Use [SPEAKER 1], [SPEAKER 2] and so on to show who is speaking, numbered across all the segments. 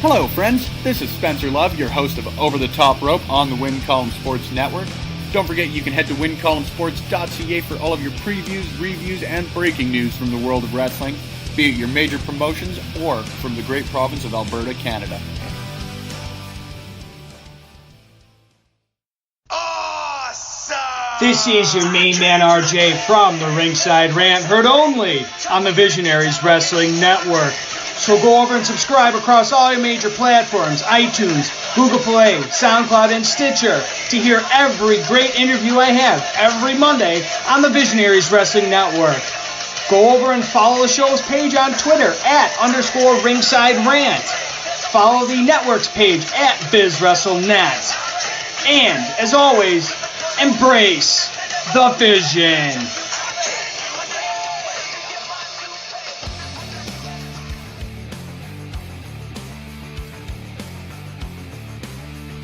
[SPEAKER 1] Hello, friends. This is Spencer Love, your host of Over the Top Rope on the Win Column Sports Network. Don't forget you can head to wincolumnsports.ca for all of your previews, reviews, and breaking news from the world of wrestling, be it your major promotions or from the great province of Alberta, Canada.
[SPEAKER 2] This is your main man RJ from the Ringside Rant, heard only on the Visionaries Wrestling Network. So go over and subscribe across all your major platforms, iTunes, Google Play, SoundCloud, and Stitcher to hear every great interview I have every Monday on the Visionaries Wrestling Network. Go over and follow the show's page on Twitter @_Ringside Rant. Follow the network's page @BizWrestleNet. And, as always, embrace the vision.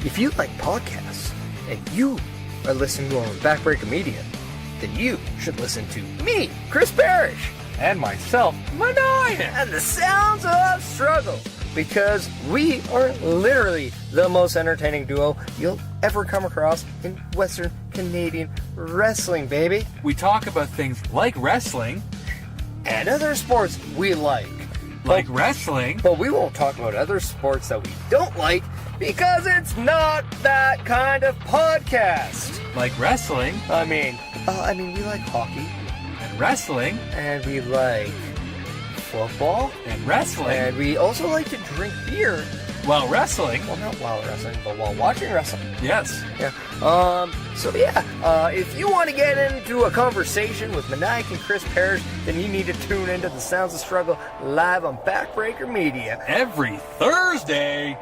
[SPEAKER 3] If you like podcasts and you are listening to them on Backbreaker Media, then you should listen to me, Chris Parrish,
[SPEAKER 4] and myself, Maniah,
[SPEAKER 3] and the Sounds of Struggle, because we are literally the most entertaining duo you'll ever come across in Western Canadian wrestling, baby.
[SPEAKER 4] We talk about things like wrestling
[SPEAKER 3] and other sports we like.
[SPEAKER 4] Wrestling.
[SPEAKER 3] But we won't talk about other sports that we don't like, because it's not that kind of podcast.
[SPEAKER 4] Like wrestling.
[SPEAKER 3] I mean, we like hockey.
[SPEAKER 4] And wrestling.
[SPEAKER 3] And we like football.
[SPEAKER 4] And wrestling.
[SPEAKER 3] And we also like to drink beer.
[SPEAKER 4] While wrestling.
[SPEAKER 3] Well, not while wrestling, but while watching wrestling.
[SPEAKER 4] Yes.
[SPEAKER 3] Yeah. If you want to get into a conversation with Maniac and Chris Parrish, then you need to tune into the Sounds of Struggle live on Backbreaker Media.
[SPEAKER 4] Every Thursday.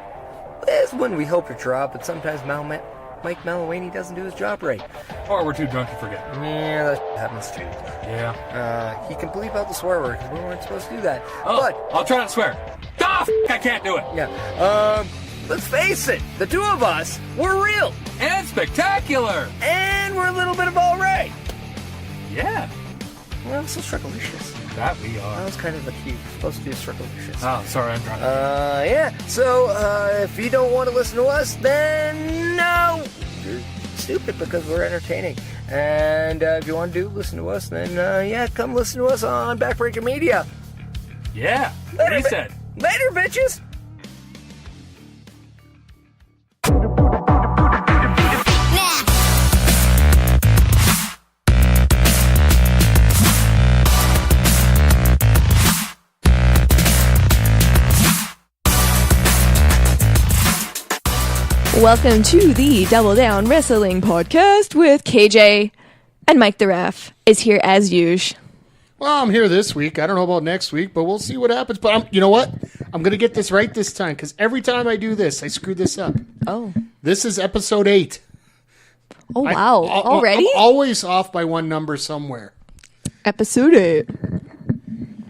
[SPEAKER 3] That's when we hope to drop, but sometimes Mike Malawany doesn't do his job right.
[SPEAKER 4] Or we're too drunk to forget.
[SPEAKER 3] Yeah, that happens too.
[SPEAKER 4] Yeah.
[SPEAKER 3] He can bleep out the swear word, because we weren't supposed to do that.
[SPEAKER 4] Oh,
[SPEAKER 3] but
[SPEAKER 4] I'll try not to swear. I can't do it.
[SPEAKER 3] Yeah. Let's face it, the two of us, we're real.
[SPEAKER 4] And spectacular.
[SPEAKER 3] And we're a little bit of all right.
[SPEAKER 4] Yeah.
[SPEAKER 3] Well, so Strugglicious.
[SPEAKER 4] That we are.
[SPEAKER 3] That was kind of a cute. Supposed to be a Strugglicious.
[SPEAKER 4] Oh, sorry, I'm drunk.
[SPEAKER 3] Yeah. So, if you don't want to listen to us, then no, you're stupid, because we're entertaining. And if you want to listen to us, then come listen to us on Backbreaker Media.
[SPEAKER 4] Yeah.
[SPEAKER 3] Later,
[SPEAKER 4] he said.
[SPEAKER 3] Later, bitches.
[SPEAKER 5] Welcome to the Double Down Wrestling Podcast with KJ, and Mike the Ref is here as usual.
[SPEAKER 6] Well, I'm here this week. I don't know about next week, but we'll see what happens. But you know what? I'm going to get this right this time, because every time I do this, I screw this up.
[SPEAKER 5] Oh.
[SPEAKER 6] This is episode 8.
[SPEAKER 5] Oh, wow. Already?
[SPEAKER 6] I'm always off by one number somewhere.
[SPEAKER 5] Episode 8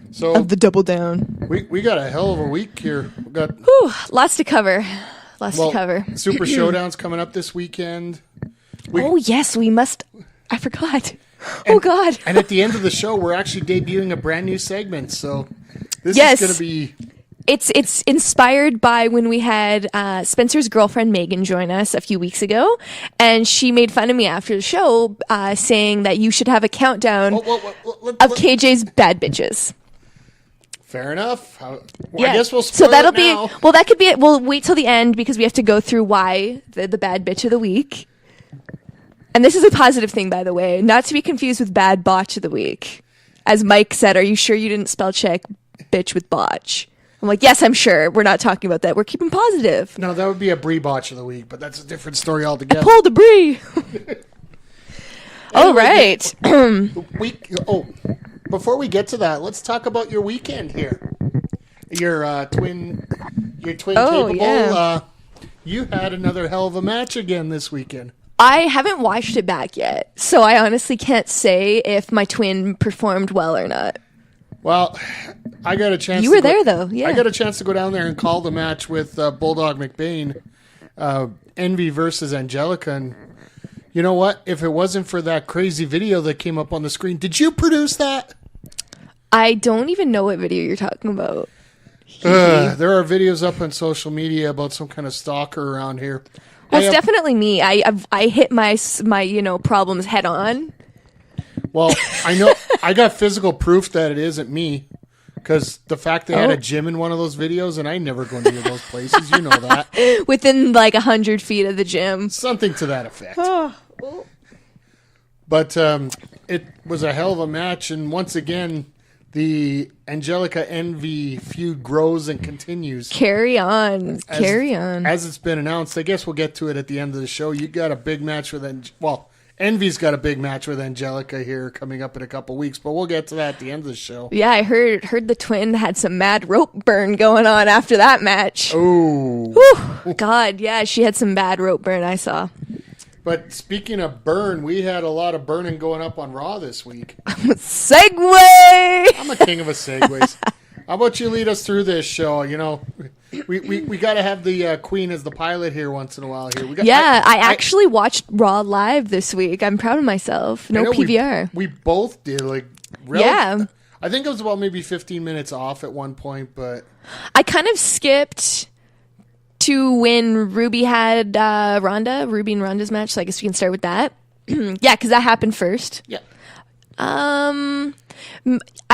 [SPEAKER 6] so
[SPEAKER 5] of the Double Down.
[SPEAKER 6] We got a hell of a week here. We got
[SPEAKER 5] lots to cover. To cover.
[SPEAKER 6] Super Showdown's coming up this weekend.
[SPEAKER 5] Yes, we must. I forgot. God.
[SPEAKER 6] And at the end of the show, we're actually debuting a brand new segment. So this is going to be...
[SPEAKER 5] It's inspired by when we had Spencer's girlfriend Megan join us a few weeks ago, and she made fun of me after the show, saying that you should have a countdown of KJ's bad bitches.
[SPEAKER 6] Fair enough. I
[SPEAKER 5] Yeah.
[SPEAKER 6] guess we'll spoil
[SPEAKER 5] So that'll
[SPEAKER 6] it now.
[SPEAKER 5] be well. That could be it. We'll wait till the end because we have to go through why the bad bitch of the week. And this is a positive thing, by the way, not to be confused with bad botch of the week. As Mike said, "Are you sure you didn't spell check bitch with botch?" I'm like, "Yes, I'm sure. We're not talking about that. We're keeping positive."
[SPEAKER 6] No, that would be a Brie botch of the week, but that's a different story altogether.
[SPEAKER 5] Pull the Brie. All right.
[SPEAKER 6] Before we get to that, let's talk about your weekend here. Your twin capable.
[SPEAKER 5] Yeah.
[SPEAKER 6] You had another hell of a match again this weekend.
[SPEAKER 5] I haven't watched it back yet, so I honestly can't say if my twin performed well or not.
[SPEAKER 6] Well, I got a chance.
[SPEAKER 5] You were there, though. Yeah,
[SPEAKER 6] I got a chance to go down there and call the match with Bulldog McBain, Envy versus Angelica. And you know what? If it wasn't for that crazy video that came up on the screen, did you produce that?
[SPEAKER 5] I don't even know what video you're talking about.
[SPEAKER 6] There are videos up on social media about some kind of stalker around here.
[SPEAKER 5] Well, it's definitely me. I hit my problems head on.
[SPEAKER 6] Well, I know I got physical proof that it isn't me, because the fact they had a gym in one of those videos, and I never go near those places. You know that.
[SPEAKER 5] Within like 100 feet of the gym.
[SPEAKER 6] Something to that effect. But it was a hell of a match, and once again, the Angelica Envy feud grows and continues.
[SPEAKER 5] Carry on.
[SPEAKER 6] As it's been announced, I guess we'll get to it at the end of the show. You got a big match with Envy's got a big match with Angelica here coming up in a couple weeks, but we'll get to that at the end of the show.
[SPEAKER 5] Yeah, I heard the twin had some mad rope burn going on after that match.
[SPEAKER 6] Oh.
[SPEAKER 5] God, yeah, she had some bad rope burn, I saw.
[SPEAKER 6] But speaking of burn, we had a lot of burning going up on Raw this week.
[SPEAKER 5] Segue!
[SPEAKER 6] I'm a king of a segues. How about you lead us through this show? You know, we got to have the queen as the pilot here once in a while. Here,
[SPEAKER 5] I actually watched Raw live this week. I'm proud of myself. No PVR.
[SPEAKER 6] We both did. Yeah. I think it was about maybe 15 minutes off at one point, but
[SPEAKER 5] I kind of skipped to when Ruby had Ruby and Ronda's match. So I guess we can start with that. Yeah, because that happened first.
[SPEAKER 6] Yeah.
[SPEAKER 5] I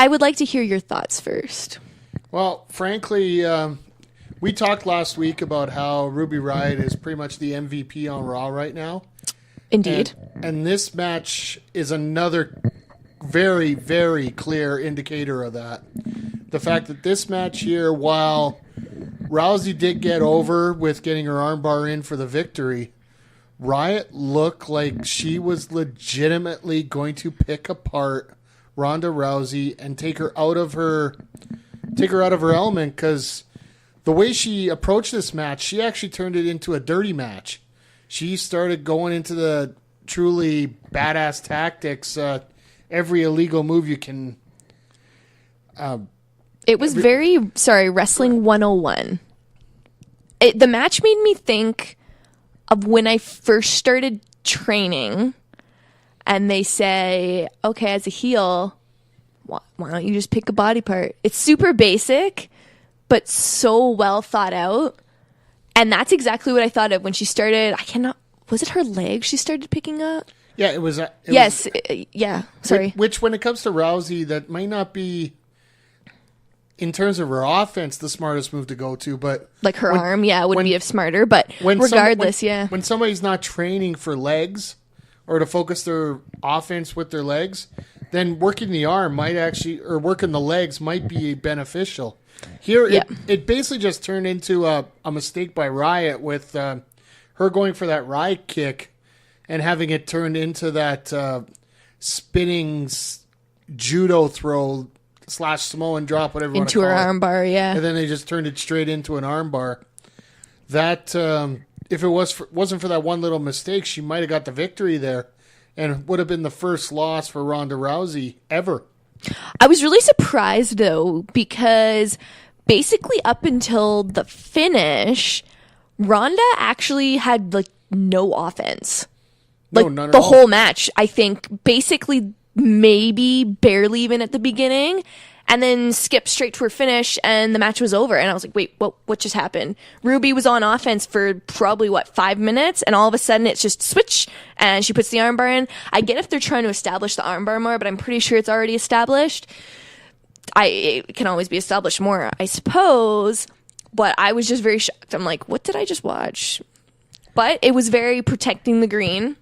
[SPEAKER 5] would like to hear your thoughts first.
[SPEAKER 6] Well, frankly, we talked last week about how Ruby Riott is pretty much the MVP on Raw right now.
[SPEAKER 5] Indeed.
[SPEAKER 6] And this match is another very, very clear indicator of that. The fact that this match here, while Rousey did get over with getting her armbar in for the victory, Riott looked like she was legitimately going to pick apart Ronda Rousey and take her out of her element, because the way she approached this match, she actually turned it into a dirty match. She started going into the truly badass tactics, every illegal move you can.
[SPEAKER 5] It was Wrestling 101. The match made me think of when I first started training, and they say, okay, as a heel, why don't you just pick a body part? It's super basic, but so well thought out. And that's exactly what I thought of when she started. Was it her legs she started picking up?
[SPEAKER 6] Yeah, it was.
[SPEAKER 5] Sorry.
[SPEAKER 6] Which, when it comes to Rousey, that might not be, in terms of her offense, the smartest move to go to. But
[SPEAKER 5] like her arm, would be smarter. But regardless,
[SPEAKER 6] when somebody's not training for legs or to focus their offense with their legs, then working the arm working the legs might be beneficial. Here, it basically just turned into a mistake by Riott with her going for that Riott kick and having it turned into that spinning judo throw / Samoan drop, whatever you want to call it.
[SPEAKER 5] Into her armbar, yeah.
[SPEAKER 6] And then they just turned it straight into an armbar. That, if it wasn't for that one little mistake, she might have got the victory there, and would have been the first loss for Ronda Rousey ever.
[SPEAKER 5] I was really surprised, though, because basically up until the finish, Ronda actually had no offense.
[SPEAKER 6] None at
[SPEAKER 5] the
[SPEAKER 6] all.
[SPEAKER 5] Whole match, I think, basically maybe barely even at the beginning, and then skipped straight to her finish, and the match was over. And I was like, wait, what just happened? Ruby was on offense for probably, 5 minutes, and all of a sudden it's just switch, and she puts the armbar in. I get if they're trying to establish the armbar more, but I'm pretty sure it's already established. It can always be established more, I suppose, but I was just very shocked. I'm like, what did I just watch? But it was very protecting the green.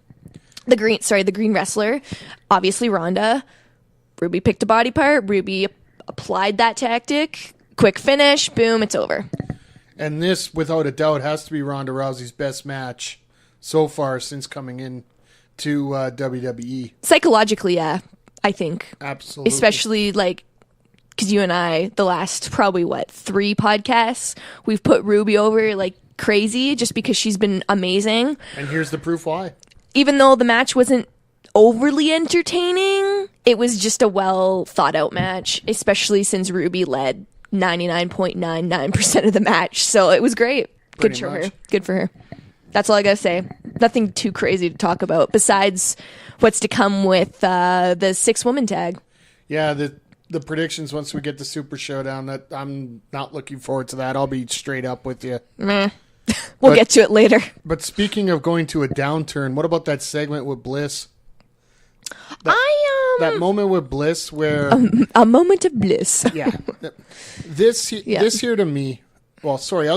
[SPEAKER 5] The green wrestler, obviously Ronda. Ruby picked a body part. Ruby applied that tactic. Quick finish. Boom, it's over.
[SPEAKER 6] And this, without a doubt, has to be Ronda Rousey's best match so far since coming in to WWE.
[SPEAKER 5] Psychologically, yeah, I think.
[SPEAKER 6] Absolutely.
[SPEAKER 5] Especially, because you and I, the last probably, 3 podcasts, we've put Ruby over like crazy just because she's been amazing.
[SPEAKER 6] And here's the proof why.
[SPEAKER 5] Even though the match wasn't overly entertaining, it was just a well thought out match, especially since Ruby led 99.99% of the match. So it was great. Good for her. Good for her. That's all I gotta say. Nothing too crazy to talk about besides what's to come with the 6-woman tag.
[SPEAKER 6] Yeah, the the predictions once we get the Super Showdown. That I'm not looking forward to that. I'll be straight up with you.
[SPEAKER 5] Meh. We'll get to it later.
[SPEAKER 6] But speaking of going to a downturn, what about that segment with Bliss? That moment with Bliss where
[SPEAKER 5] a moment of bliss.
[SPEAKER 6] yeah, this here to me. Well, sorry,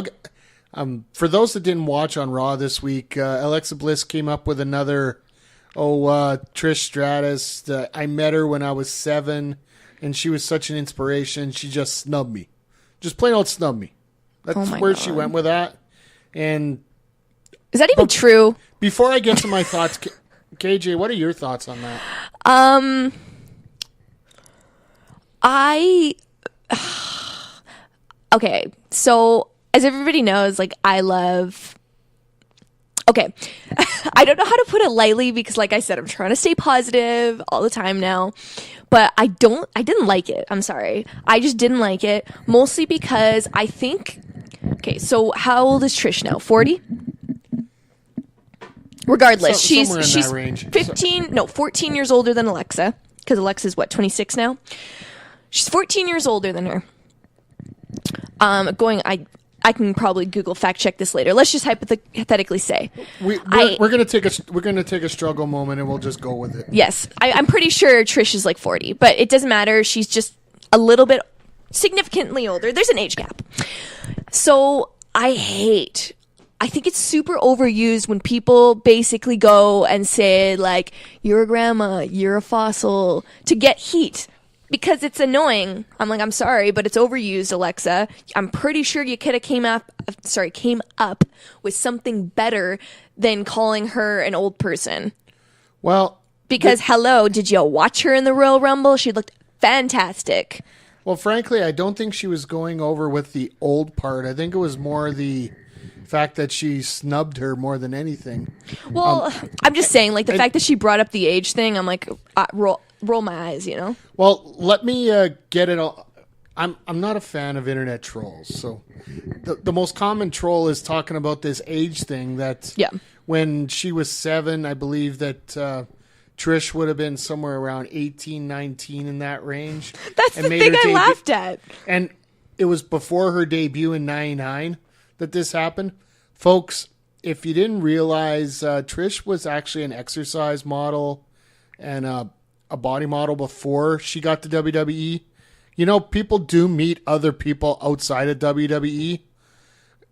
[SPEAKER 6] for those that didn't watch on Raw this week, Alexa Bliss came up with another. Trish Stratus. I met her when I was 7, and she was such an inspiration. She just snubbed me, just plain old snubbed me. That's where she went with that. And
[SPEAKER 5] is that even true?
[SPEAKER 6] Before I get to my thoughts, KJ, what are your thoughts on that?
[SPEAKER 5] Okay, so as everybody knows, like I love. Okay, I don't know how to put it lightly because, like I said, I'm trying to stay positive all the time now. But I didn't like it. I'm sorry. I just didn't like it. Mostly because I think. Okay, so how old is Trish now? 40? Regardless, she's 14 years older than Alexa. Because Alexa's what, 26 now? She's 14 years older than her. I can probably Google fact check this later. Let's just hypothetically say
[SPEAKER 6] we're gonna take a struggle moment and we'll just go with it.
[SPEAKER 5] Yes, I'm pretty sure Trish is like 40, but it doesn't matter. She's just a little bit significantly older. There's an age gap. So I think it's super overused when people basically go and say like, "You're a grandma, you're a fossil," to get heat. Because it's annoying. I'm like, I'm sorry, but it's overused, Alexa. I'm pretty sure you could have came up with something better than calling her an old person.
[SPEAKER 6] Well,
[SPEAKER 5] because hello, did you watch her in the Royal Rumble? She looked fantastic.
[SPEAKER 6] Well, frankly, I don't think she was going over with the old part. I think it was more the fact that she snubbed her more than anything.
[SPEAKER 5] Well, I'm just saying, like the fact that she brought up the age thing. I'm like, roll my eyes, you know.
[SPEAKER 6] Well, let me get it all. I'm not a fan of internet trolls. So the most common troll is talking about this age thing that when she was 7, I believe that Trish would have been somewhere around 18, 19 in that range.
[SPEAKER 5] That's the thing I laughed at.
[SPEAKER 6] And it was before her debut in 99 that this happened. Folks, if you didn't realize, Trish was actually an exercise model and a body model before she got to WWE. You know, people do meet other people outside of WWE.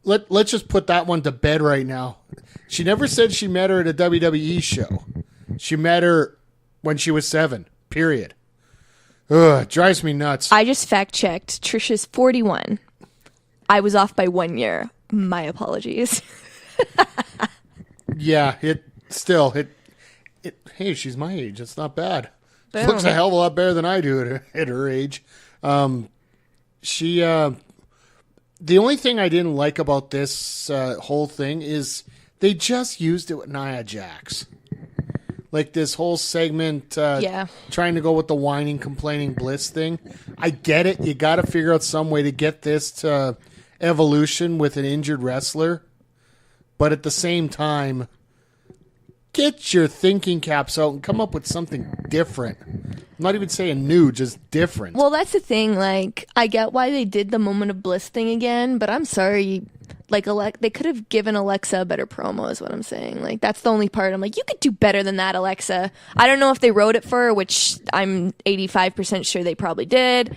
[SPEAKER 6] Let's just put that one to bed right now. She never said she met her at a WWE show. She met her when she was 7, period. Ugh, it drives me nuts.
[SPEAKER 5] I just fact-checked. Trisha's 41. I was off by 1 year. My apologies.
[SPEAKER 6] Yeah, hey, she's my age. It's not bad.
[SPEAKER 5] Boom.
[SPEAKER 6] Looks a hell of a lot better than I do at her age. The only thing I didn't like about this whole thing is they just used it with Nia Jax. Like this whole segment, trying to go with the whining, complaining Bliss thing. I get it. You got to figure out some way to get this to Evolution with an injured wrestler. But at the same time, get your thinking caps out and come up with something different. I'm not even saying new, just different.
[SPEAKER 5] Well, that's the thing. Like, I get why they did the Moment of Bliss thing again, but I'm sorry. Like, they could have given Alexa a better promo, is what I'm saying. Like, that's the only part. I'm like, you could do better than that, Alexa. I don't know if they wrote it for her, which I'm 85% sure they probably did.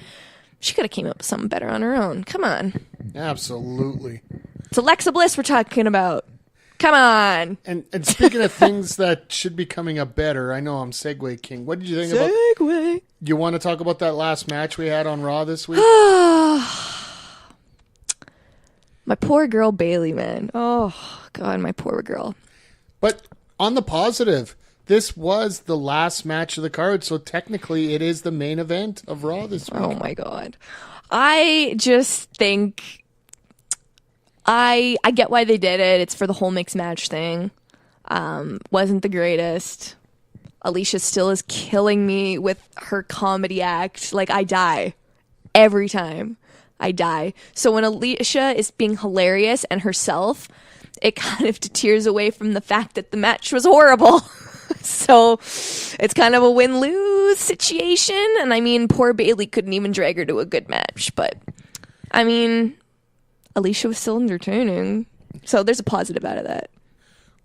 [SPEAKER 5] She could have came up with something better on her own. Come on.
[SPEAKER 6] Absolutely.
[SPEAKER 5] It's Alexa Bliss we're talking about. Come on.
[SPEAKER 6] And speaking of things that should be coming up better, I know I'm Segway King. What did you think about...
[SPEAKER 5] Segway.
[SPEAKER 6] You want to talk about that last match we had on Raw this week?
[SPEAKER 5] My poor girl Bailey, man. Oh, God, my poor girl.
[SPEAKER 6] But on the positive, this was the last match of the card, so technically it is the main event of Raw this week.
[SPEAKER 5] Oh, my God. I just think... I get why they did it. It's for the whole mixed match thing. Wasn't the greatest. Alicia still is killing me with her comedy act. Like, I die. Every time. I die. So when Alicia is being hilarious and herself, it kind of deters away from the fact that the match was horrible. So it's kind of a win-lose situation. And I mean, poor Bayley couldn't even drag her to a good match. But I mean, Alicia was still entertaining. So there's a positive out of that.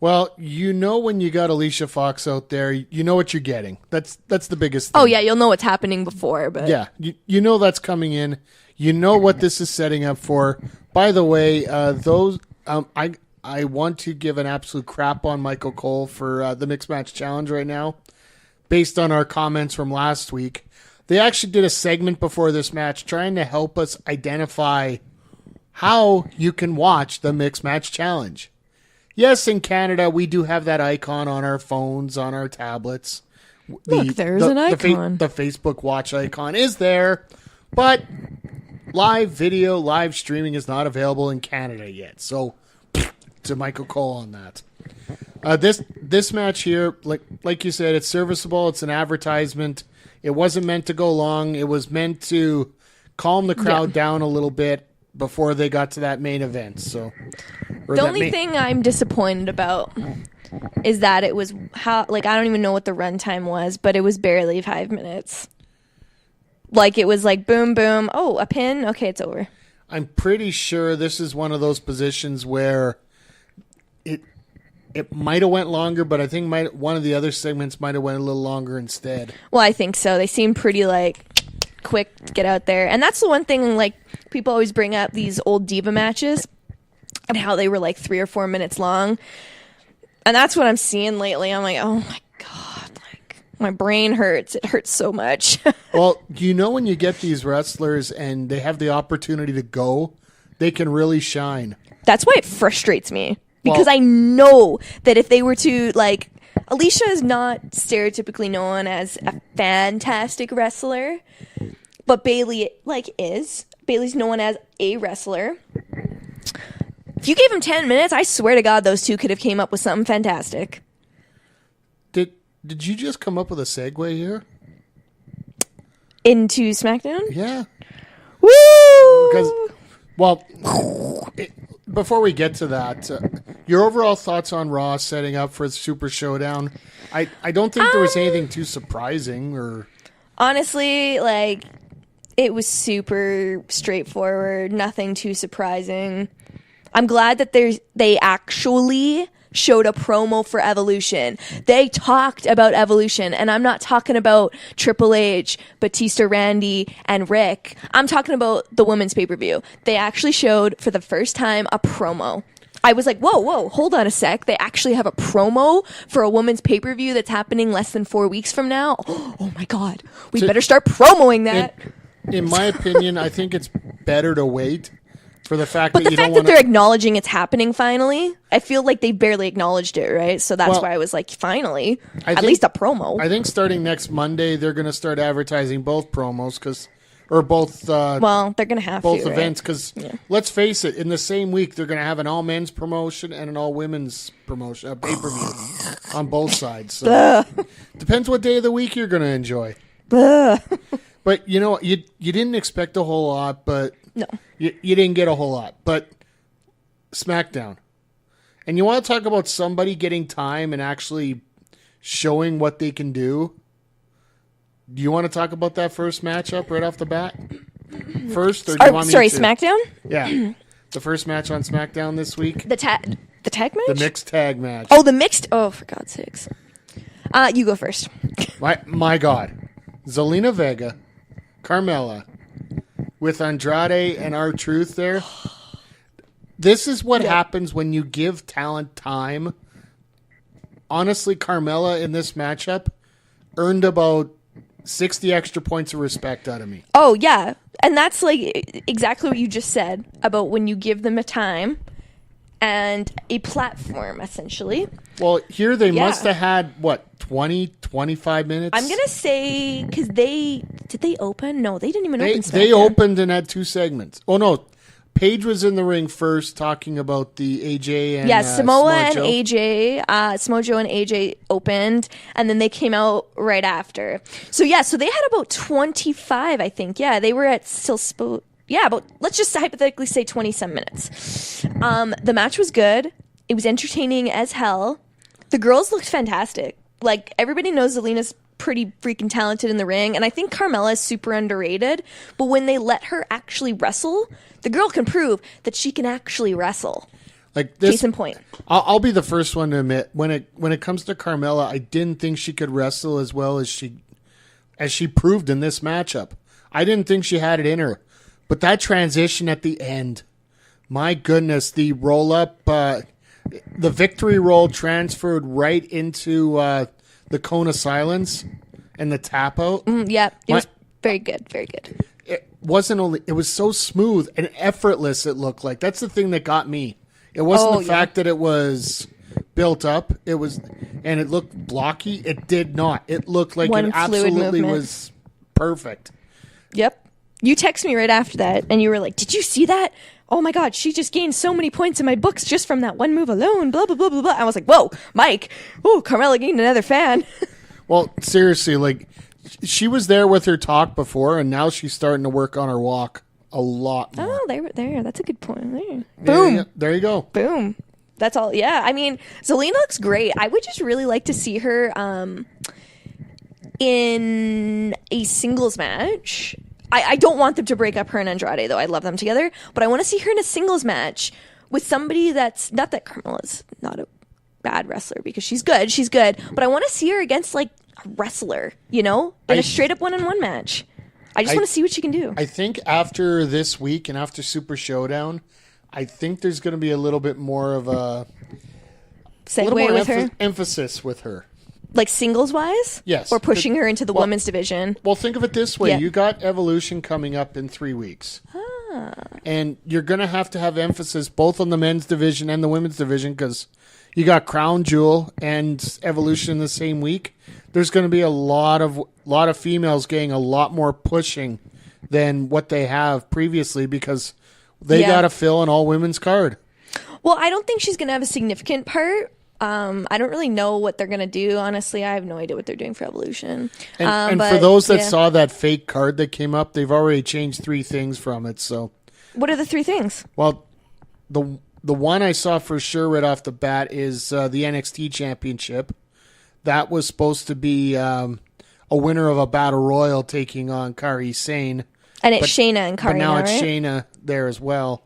[SPEAKER 6] Well, when you got Alicia Fox out there, you know what you're getting. That's the biggest thing.
[SPEAKER 5] Oh, yeah, you'll know what's happening before. But
[SPEAKER 6] yeah, you know that's coming in. You know what this is setting up for. By the way, I want to give an absolute crap on Michael Cole for the Mixed Match Challenge right now, based on our comments from last week. They actually did a segment before this match trying to help us identify how you can watch the Mixed Match Challenge. Yes, in Canada, we do have that icon on our phones, on our tablets.
[SPEAKER 5] Look, there's an icon.
[SPEAKER 6] The Facebook Watch icon is there, but live video, live streaming is not available in Canada yet. So, to Michael Cole on that. This match here, like you said, it's serviceable. It's an advertisement. It wasn't meant to go long. It was meant to calm the crowd down a little bit before they got to that main event. So
[SPEAKER 5] the only thing I'm disappointed about is that it was I don't even know what the runtime was, but it was barely 5 minutes. It was boom, boom. Oh, a pin. Okay, it's over.
[SPEAKER 6] I'm pretty sure this is one of those positions where it might have went longer, but I think one of the other segments might have went a little longer instead.
[SPEAKER 5] Well, I think so. They seem pretty quick to get out there, and that's the one thing people always bring up these old diva matches and how they were 3 or 4 minutes long, and that's what I'm seeing lately. I'm like, oh my god, my brain hurts. It hurts so much.
[SPEAKER 6] Well, when you get these wrestlers and they have the opportunity to go, they can really shine.
[SPEAKER 5] That's why it frustrates me, because I know that if they were to Alicia is not stereotypically known as a fantastic wrestler, but Bayley is. Bayley's known as a wrestler. If you gave him 10 minutes, I swear to God, those two could have came up with something fantastic.
[SPEAKER 6] Did you just come up with a segue here?
[SPEAKER 5] Into SmackDown?
[SPEAKER 6] Yeah.
[SPEAKER 5] Woo!
[SPEAKER 6] Before we get to that, your overall thoughts on Raw setting up for its Super Showdown? I don't think there was anything too surprising or...
[SPEAKER 5] Honestly, it was super straightforward, nothing too surprising. I'm glad that they actually showed a promo for Evolution. They talked about Evolution, and I'm not talking about Triple H, Batista, Randy, and Rick. I'm talking about the women's pay-per-view. They actually showed, for the first time, a promo. I was like, whoa, hold on a sec. They actually have a promo for a women's pay-per-view that's happening less than 4 weeks from now? Oh my God. We better start promoing that.
[SPEAKER 6] In my opinion, I think it's better to wait for the fact
[SPEAKER 5] but
[SPEAKER 6] that
[SPEAKER 5] the fact that they're acknowledging it's happening finally, I feel like they barely acknowledged it, right? So that's why I was like, finally, at least a promo.
[SPEAKER 6] I think starting next Monday, they're going to start advertising both promos they're going to have both events because let's face it, in the same week they're going to have an all men's promotion and an all women's promotion, pay-per-view on both sides. So depends what day of the week you're going to enjoy. But you didn't expect a whole lot, but
[SPEAKER 5] no,
[SPEAKER 6] you didn't get a whole lot. But SmackDown, and you want to talk about somebody getting time and actually showing what they can do. Do you want to talk about that first matchup right off the bat? First, or do you want me to?
[SPEAKER 5] SmackDown?
[SPEAKER 6] Yeah, the first match on SmackDown this week.
[SPEAKER 5] The tag match?
[SPEAKER 6] The mixed tag match.
[SPEAKER 5] Oh, the mixed. Oh, for God's sakes! You go first.
[SPEAKER 6] My God, Zelina Vega, Carmella, with Andrade and R-Truth there. This is what happens when you give talent time. Honestly, Carmella in this matchup earned about 60 extra points of respect out of me.
[SPEAKER 5] Oh, yeah. And that's exactly what you just said about when you give them a time and a platform, essentially.
[SPEAKER 6] Well, here they must have had, 20, 25 minutes?
[SPEAKER 5] I'm going to say, because did they open? No, they didn't even open SmackDown.
[SPEAKER 6] They opened and had 2 segments. Oh, no. Paige was in the ring first talking about the AJ and
[SPEAKER 5] Samoa
[SPEAKER 6] Samoa
[SPEAKER 5] and
[SPEAKER 6] Joe.
[SPEAKER 5] AJ, Samoa Joe and AJ opened, and then they came out right after. So they had about 25, I think. Yeah, they were at but let's just hypothetically say 20-some minutes. The match was good. It was entertaining as hell. The girls looked fantastic. like, everybody knows Zelina's pretty freaking talented in the ring, and I think Carmella is super underrated, but when they let her actually wrestle, the girl can prove that she can actually wrestle.
[SPEAKER 6] Like this,
[SPEAKER 5] Case in point.
[SPEAKER 6] I'll be the first one to admit, when it comes to Carmella, I didn't think she could wrestle as well as she proved in this matchup. I didn't think she had it in her. But that transition at the end, my goodness, the roll-up, the victory roll transferred right into the cone of silence and the tap-out.
[SPEAKER 5] Yeah, it was very good, very good.
[SPEAKER 6] It was so smooth and effortless it looked like. That's the thing that got me. It wasn't the fact that it was built up. It looked blocky. It did not. It looked like
[SPEAKER 5] One
[SPEAKER 6] it
[SPEAKER 5] fluid
[SPEAKER 6] absolutely
[SPEAKER 5] movement.
[SPEAKER 6] was perfect.
[SPEAKER 5] Yep. You texted me right after that, and you were like, did you see that? Oh my God, she just gained so many points in my books just from that one move alone, blah, blah, blah, blah, blah. I was like, whoa, Mike. Oh, Carmella gained another fan.
[SPEAKER 6] Well, seriously, like, she was there with her talk before, and now she's starting to work on her walk a lot more.
[SPEAKER 5] Oh, there. That's a good point. There.
[SPEAKER 6] Boom. Yeah, there you go.
[SPEAKER 5] Boom. That's all. Yeah, I mean, Zelina looks great. I would just really like to see her in a singles match. I don't want them to break up her and Andrade, though. I love them together. But I want to see her in a singles match with somebody that's... Not that Carmella's not a bad wrestler, because she's good. She's good. But I want to see her against, like, a wrestler, in a straight-up one-on-one match. I just want to see what she can do.
[SPEAKER 6] I think after this week and after Super Showdown, I think there's going to be a little bit more of a...
[SPEAKER 5] Segue with her?
[SPEAKER 6] Emphasis with her.
[SPEAKER 5] Like singles-wise?
[SPEAKER 6] Yes.
[SPEAKER 5] Or pushing her into the women's division?
[SPEAKER 6] Well, think of it this way.
[SPEAKER 5] Yeah.
[SPEAKER 6] You got Evolution coming up in 3 weeks. And you're going to have emphasis both on the men's division and the women's division, because you got Crown Jewel and Evolution in the same week. There's going to be a lot of females getting a lot more pushing than what they have previously, because they got to fill an all-women's card.
[SPEAKER 5] Well, I don't think she's going to have a significant part. I don't really know what they're going to do. Honestly, I have no idea what they're doing for Evolution.
[SPEAKER 6] And
[SPEAKER 5] but,
[SPEAKER 6] for those that saw that fake card that came up, they've already changed 3 things from it. So,
[SPEAKER 5] what are the 3 things?
[SPEAKER 6] Well, the one I saw for sure right off the bat is the NXT Championship. That was supposed to be a winner of a battle royal taking on Kairi Sane.
[SPEAKER 5] And it's Shayna and Kairi.
[SPEAKER 6] But now it's
[SPEAKER 5] right?
[SPEAKER 6] Shayna there as well.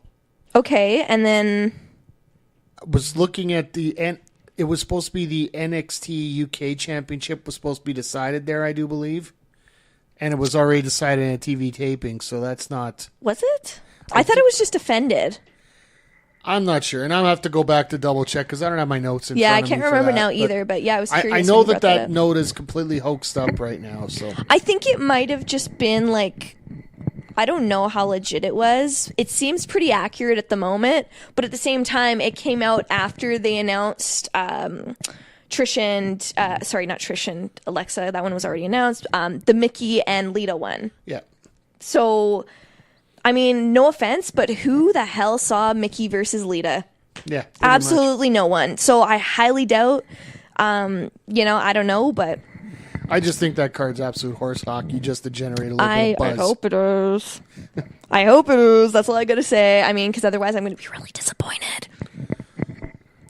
[SPEAKER 5] Okay, and then
[SPEAKER 6] I was looking at it was supposed to be the NXT UK Championship was supposed to be decided there, I do believe. And it was already decided in a TV taping, so that's not...
[SPEAKER 5] Was it? I thought it was just defended.
[SPEAKER 6] I'm not sure, and I'll have to go back to double check because I don't have my notes in
[SPEAKER 5] Yeah, I
[SPEAKER 6] front of
[SPEAKER 5] can't
[SPEAKER 6] me for
[SPEAKER 5] remember
[SPEAKER 6] that,
[SPEAKER 5] now either, but yeah, I was curious.
[SPEAKER 6] I know
[SPEAKER 5] when you
[SPEAKER 6] that
[SPEAKER 5] brought
[SPEAKER 6] that
[SPEAKER 5] up.
[SPEAKER 6] note is completely hoaxed up right now, so...
[SPEAKER 5] I think it might have just been like... I don't know how legit it was. It seems pretty accurate at the moment, but at the same time, it came out after they announced Trish and... not Trish and Alexa. That one was already announced. The Mickey and Lita one.
[SPEAKER 6] Yeah.
[SPEAKER 5] So, I mean, no offense, but who the hell saw Mickey versus Lita?
[SPEAKER 6] Yeah.
[SPEAKER 5] Absolutely no one. So I highly doubt, I don't know, but...
[SPEAKER 6] I just think that card's absolute horse hockey just to generate a little bit of
[SPEAKER 5] I
[SPEAKER 6] buzz.
[SPEAKER 5] hope it is. I hope it is. That's all I gotta say. I mean, because otherwise I'm going to be really disappointed.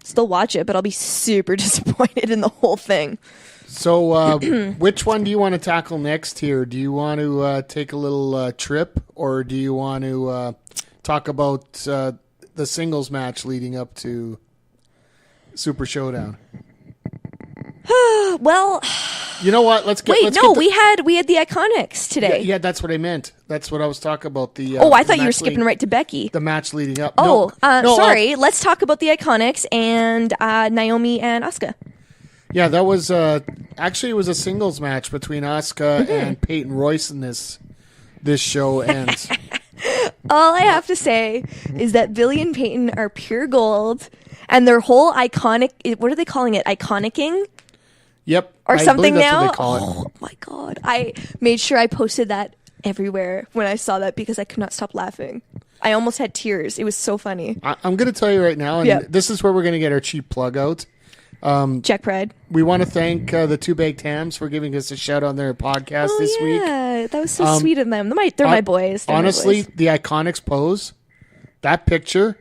[SPEAKER 5] Still watch it, but I'll be super disappointed in the whole thing.
[SPEAKER 6] So, which one do you want to tackle next here? Do you want to take a little trip, or do you want to talk about the singles match leading up to Super Showdown?
[SPEAKER 5] Well,
[SPEAKER 6] you know what?
[SPEAKER 5] we had the Iconics today.
[SPEAKER 6] Yeah, that's what I meant. That's what I was talking about.
[SPEAKER 5] I thought you were skipping right to Becky.
[SPEAKER 6] The match leading up.
[SPEAKER 5] Sorry. Let's talk about the Iconics and Naomi and Asuka.
[SPEAKER 6] Yeah, that was actually it was a singles match between Asuka and Peyton Royce in this show, and
[SPEAKER 5] all I have to say is that Billy and Peyton are pure gold, and their whole iconic. What are they calling it? Iconicking.
[SPEAKER 6] Yep.
[SPEAKER 5] Or something
[SPEAKER 6] that's
[SPEAKER 5] now?
[SPEAKER 6] What they call it.
[SPEAKER 5] Oh my God. I made sure I posted that everywhere when I saw that because I could not stop laughing. I almost had tears. It was so funny.
[SPEAKER 6] I'm going to tell you right now, and this is where we're going to get our cheap plug out.
[SPEAKER 5] Jack Pride.
[SPEAKER 6] We want to thank the Two Baked Hams for giving us a shout on their podcast this week.
[SPEAKER 5] Yeah, that was so sweet of them. They're my boys.
[SPEAKER 6] Honestly, the Iconics pose, that picture,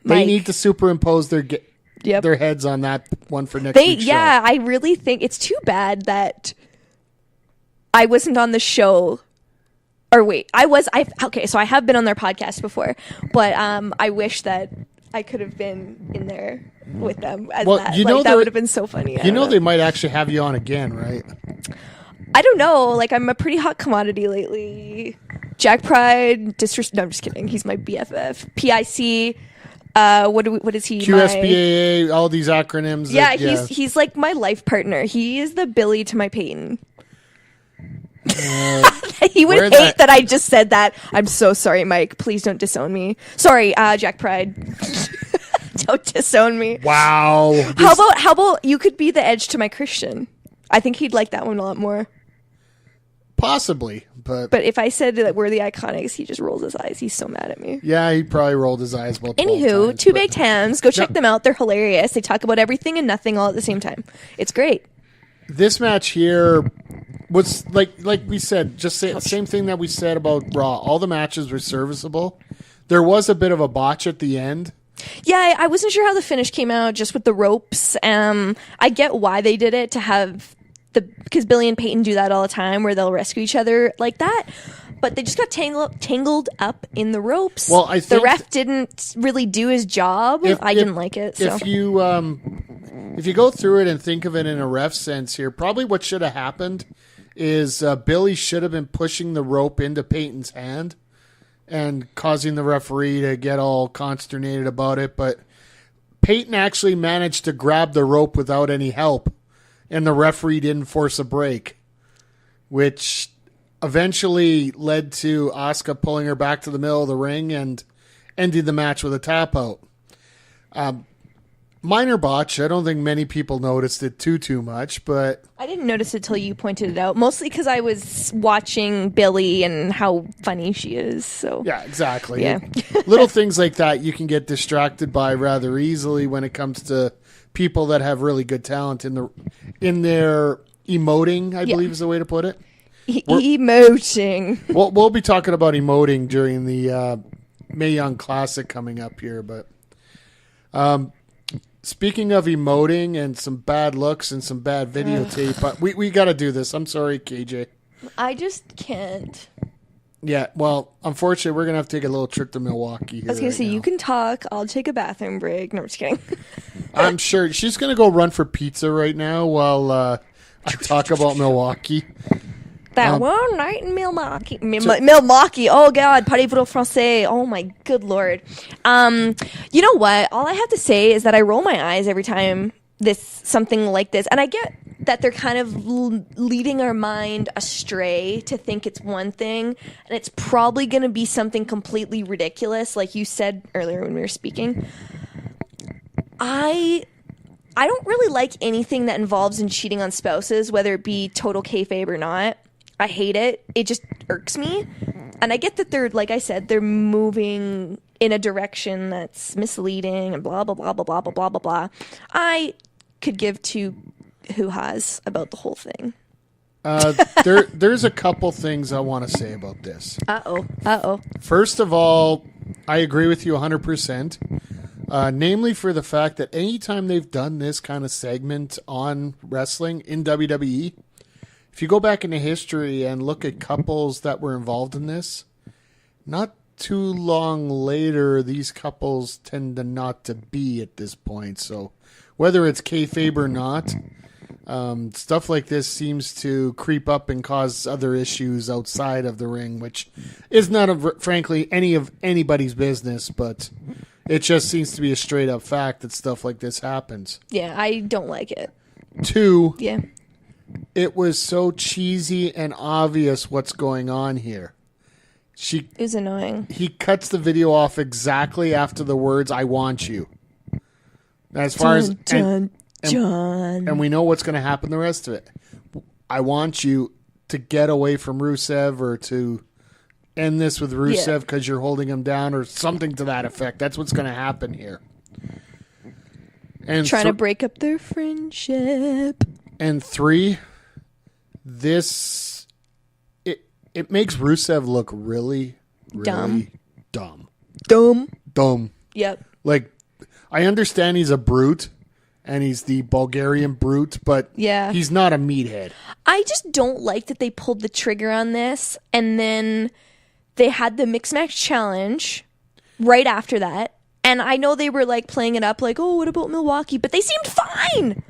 [SPEAKER 6] they need to superimpose their heads on that one for next week's show.
[SPEAKER 5] I really think it's too bad that I wasn't on the show. Or wait, so I have been on their podcast before, but I wish that I could have been in there with them as that. That would have been so funny.
[SPEAKER 6] They might actually have you on again, right?
[SPEAKER 5] I don't know. Like, I'm a pretty hot commodity lately. Jack Pride, no, I'm just kidding. He's my BFF. PIC. What is he?
[SPEAKER 6] QSBAA, all these acronyms.
[SPEAKER 5] Yeah, he's like my life partner. He is the Billy to my Peyton. He would hate that I just said that. I'm so sorry, Mike. Please don't disown me. Sorry, Jack Pride. Don't disown me.
[SPEAKER 6] Wow.
[SPEAKER 5] How about you could be the Edge to my Christian? I think he'd like that one a lot more.
[SPEAKER 6] Possibly, but
[SPEAKER 5] if I said that we're the Iconics, he just rolls his eyes. He's so mad at me.
[SPEAKER 6] Yeah, he probably rolled his eyes about 12
[SPEAKER 5] Anywho,
[SPEAKER 6] times,
[SPEAKER 5] Two Baked Hams. Go check them out. They're hilarious. They talk about everything and nothing all at the same time. It's great.
[SPEAKER 6] This match here was like we said, same thing that we said about Raw. All the matches were serviceable. There was a bit of a botch at the end.
[SPEAKER 5] Yeah, I wasn't sure how the finish came out, just with the ropes. I get why they did it, to have because Billy and Peyton do that all the time, where they'll rescue each other like that. But they just got tangled up in the ropes.
[SPEAKER 6] Well, I think
[SPEAKER 5] the ref didn't really do his job. I didn't like it. So.
[SPEAKER 6] If you go through it and think of it in a ref sense here, probably what should have happened is Billy should have been pushing the rope into Peyton's hand and causing the referee to get all consternated about it. But Peyton actually managed to grab the rope without any help, and the referee didn't force a break, which eventually led to Asuka pulling her back to the middle of the ring and ending the match with a tap out. Minor botch. I don't think many people noticed it too much, but
[SPEAKER 5] I didn't notice it till you pointed it out. Mostly because I was watching Billy and how funny she is. So
[SPEAKER 6] yeah, exactly.
[SPEAKER 5] Yeah.
[SPEAKER 6] Little things like that you can get distracted by rather easily when it comes to people that have really good talent in their emoting, I believe is the way to put it.
[SPEAKER 5] Emoting.
[SPEAKER 6] We'll be talking about emoting during the Mae Young Classic coming up here, but speaking of emoting and some bad looks and some bad videotape, but we got to do this. I'm sorry, KJ.
[SPEAKER 5] I just can't.
[SPEAKER 6] Yeah, well, unfortunately, we're going to have to take a little trip to Milwaukee here.
[SPEAKER 5] I was going to say, you can talk. I'll take a bathroom break. No, I'm just kidding.
[SPEAKER 6] I'm sure she's going to go run for pizza right now while I talk about Milwaukee.
[SPEAKER 5] That one night in Milwaukee. Milwaukee. Oh, God. Parlez-vous français. Oh, my good Lord. You know what? All I have to say is that I roll my eyes every time something like this. And I get that they're kind of leading our mind astray to think it's one thing. And it's probably going to be something completely ridiculous, like you said earlier when we were speaking. I don't really like anything that involves in cheating on spouses, whether it be total kayfabe or not. I hate it. It just irks me. And I get that they're, like I said, they're moving in a direction that's misleading and blah, blah, blah, blah, blah, blah, blah, blah, blah. I could give two hoo-has about the whole thing.
[SPEAKER 6] There's a couple things I want to say about this.
[SPEAKER 5] Uh-oh.
[SPEAKER 6] First of all, I agree with you 100%. Namely for the fact that anytime they've done this kind of segment on wrestling in WWE, if you go back into history and look at couples that were involved in this, not too long later, these couples tend to not to be at this point. So whether it's kayfabe or not, stuff like this seems to creep up and cause other issues outside of the ring, which is not, frankly, anybody's business, but it just seems to be a straight up fact that stuff like this happens.
[SPEAKER 5] Yeah, I don't like it.
[SPEAKER 6] 2,
[SPEAKER 5] yeah,
[SPEAKER 6] it was so cheesy and obvious what's going on here.
[SPEAKER 5] It was annoying.
[SPEAKER 6] He cuts the video off exactly after the words, "I want you." As far as
[SPEAKER 5] John.
[SPEAKER 6] And we know what's going to happen the rest of it. I want you to get away from Rusev or to end this with Rusev because you're holding him down or something to that effect. That's what's going to happen here. And
[SPEAKER 5] trying to break up their friendship.
[SPEAKER 6] And 3, it makes Rusev look really
[SPEAKER 5] dumb.
[SPEAKER 6] dumb.
[SPEAKER 5] Dumb.
[SPEAKER 6] Dumb.
[SPEAKER 5] Yep.
[SPEAKER 6] Like, I understand he's a brute, and he's the Bulgarian brute, but
[SPEAKER 5] Yeah.
[SPEAKER 6] he's not a meathead.
[SPEAKER 5] I just don't like that they pulled the trigger on this, and then they had the mixed match challenge right after that. And I know they were like playing it up like, oh, what about Milwaukee? But they seemed fine.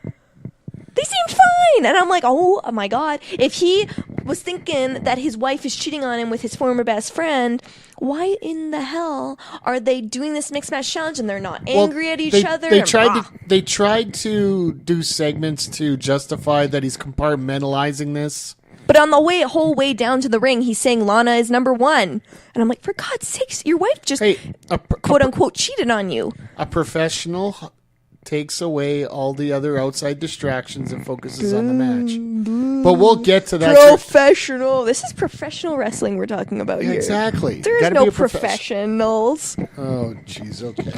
[SPEAKER 5] They seemed fine. And I'm like, oh my God. If he was thinking that his wife is cheating on him with his former best friend, why in the hell are they doing this mixed match challenge and they're not angry at each other?
[SPEAKER 6] They tried to do segments to justify that he's compartmentalizing this.
[SPEAKER 5] But on the whole way down to the ring, he's saying Lana is number one. And I'm like, for God's sakes, your wife just quote unquote cheated on you.
[SPEAKER 6] A professional takes away all the other outside distractions and focuses on the match. But we'll get to that.
[SPEAKER 5] Professional. This is professional wrestling we're talking about here.
[SPEAKER 6] Exactly.
[SPEAKER 5] There's no professionals.
[SPEAKER 6] Oh, jeez. Okay.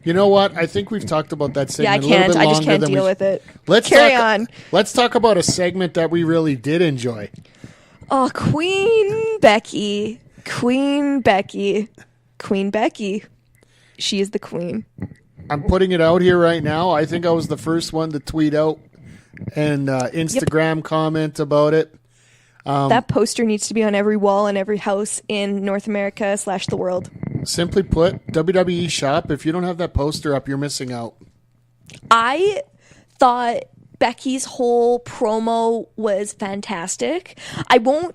[SPEAKER 6] You know what? I think we've talked about that segment
[SPEAKER 5] I can't.
[SPEAKER 6] a little bit
[SPEAKER 5] I
[SPEAKER 6] longer
[SPEAKER 5] just can't
[SPEAKER 6] than
[SPEAKER 5] deal with it.
[SPEAKER 6] Carry
[SPEAKER 5] on.
[SPEAKER 6] Let's talk about a segment that we really did enjoy.
[SPEAKER 5] Oh, Queen Becky. Queen Becky. Queen Becky. She is the queen.
[SPEAKER 6] I'm putting it out here right now. I think I was the first one to tweet out and Instagram comment about it.
[SPEAKER 5] That poster needs to be on every wall in every house in North America / the world.
[SPEAKER 6] Simply put, WWE shop, if you don't have that poster up, you're missing out.
[SPEAKER 5] I thought Becky's whole promo was fantastic. I won't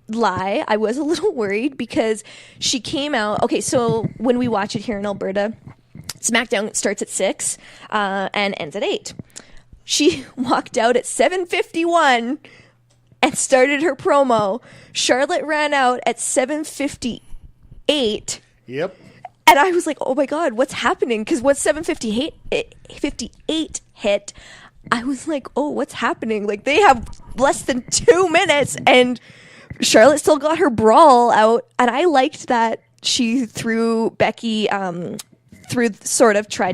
[SPEAKER 5] lie, I was a little worried because she came out. Okay, so when we watch it here in Alberta, SmackDown starts at 6 and ends at 8. She walked out at 7:51 and started her promo. Charlotte ran out at 7:58.
[SPEAKER 6] Yep.
[SPEAKER 5] And I was like, oh my God, what's happening? Because once 7:58 hit, I was like, oh, what's happening? Like, they have less than 2 minutes, and Charlotte still got her brawl out. And I liked that she threw Becky tried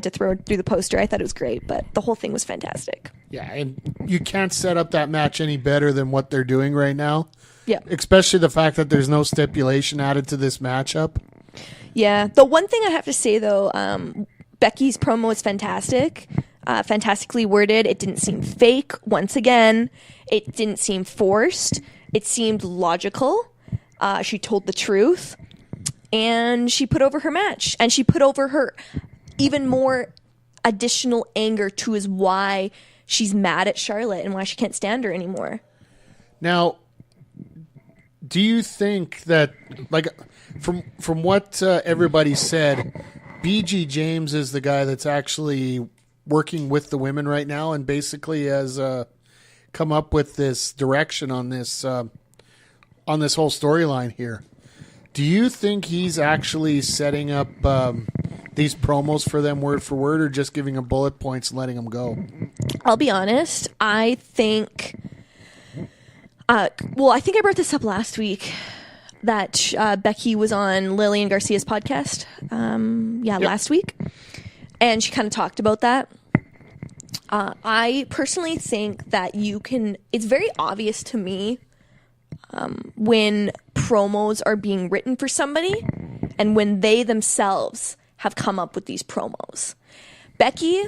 [SPEAKER 5] to throw her through the poster. I thought it was great, but the whole thing was fantastic.
[SPEAKER 6] Yeah, and you can't set up that match any better than what they're doing right now.
[SPEAKER 5] Yeah.
[SPEAKER 6] Especially the fact that there's no stipulation added to this matchup.
[SPEAKER 5] Yeah. The one thing I have to say, though, Becky's promo is fantastic. Fantastically worded. It didn't seem fake. Once again, it didn't seem forced. It seemed logical. She told the truth. And she put over her match. And she put over her even more additional anger to is why she's mad at Charlotte and why she can't stand her anymore.
[SPEAKER 6] Now, do you think that, like, from what everybody said, BG James is the guy that's actually working with the women right now and basically has come up with this direction on this whole storyline here? Do you think he's actually setting up these promos for them word for word, or just giving them bullet points and letting them go?
[SPEAKER 5] I'll be honest. I think... I think I brought this up last week that Becky was on Lillian Garcia's podcast. Yep. Last week. And she kind of talked about that. I personally think that it's very obvious to me when promos are being written for somebody and when they themselves have come up with these promos. Becky,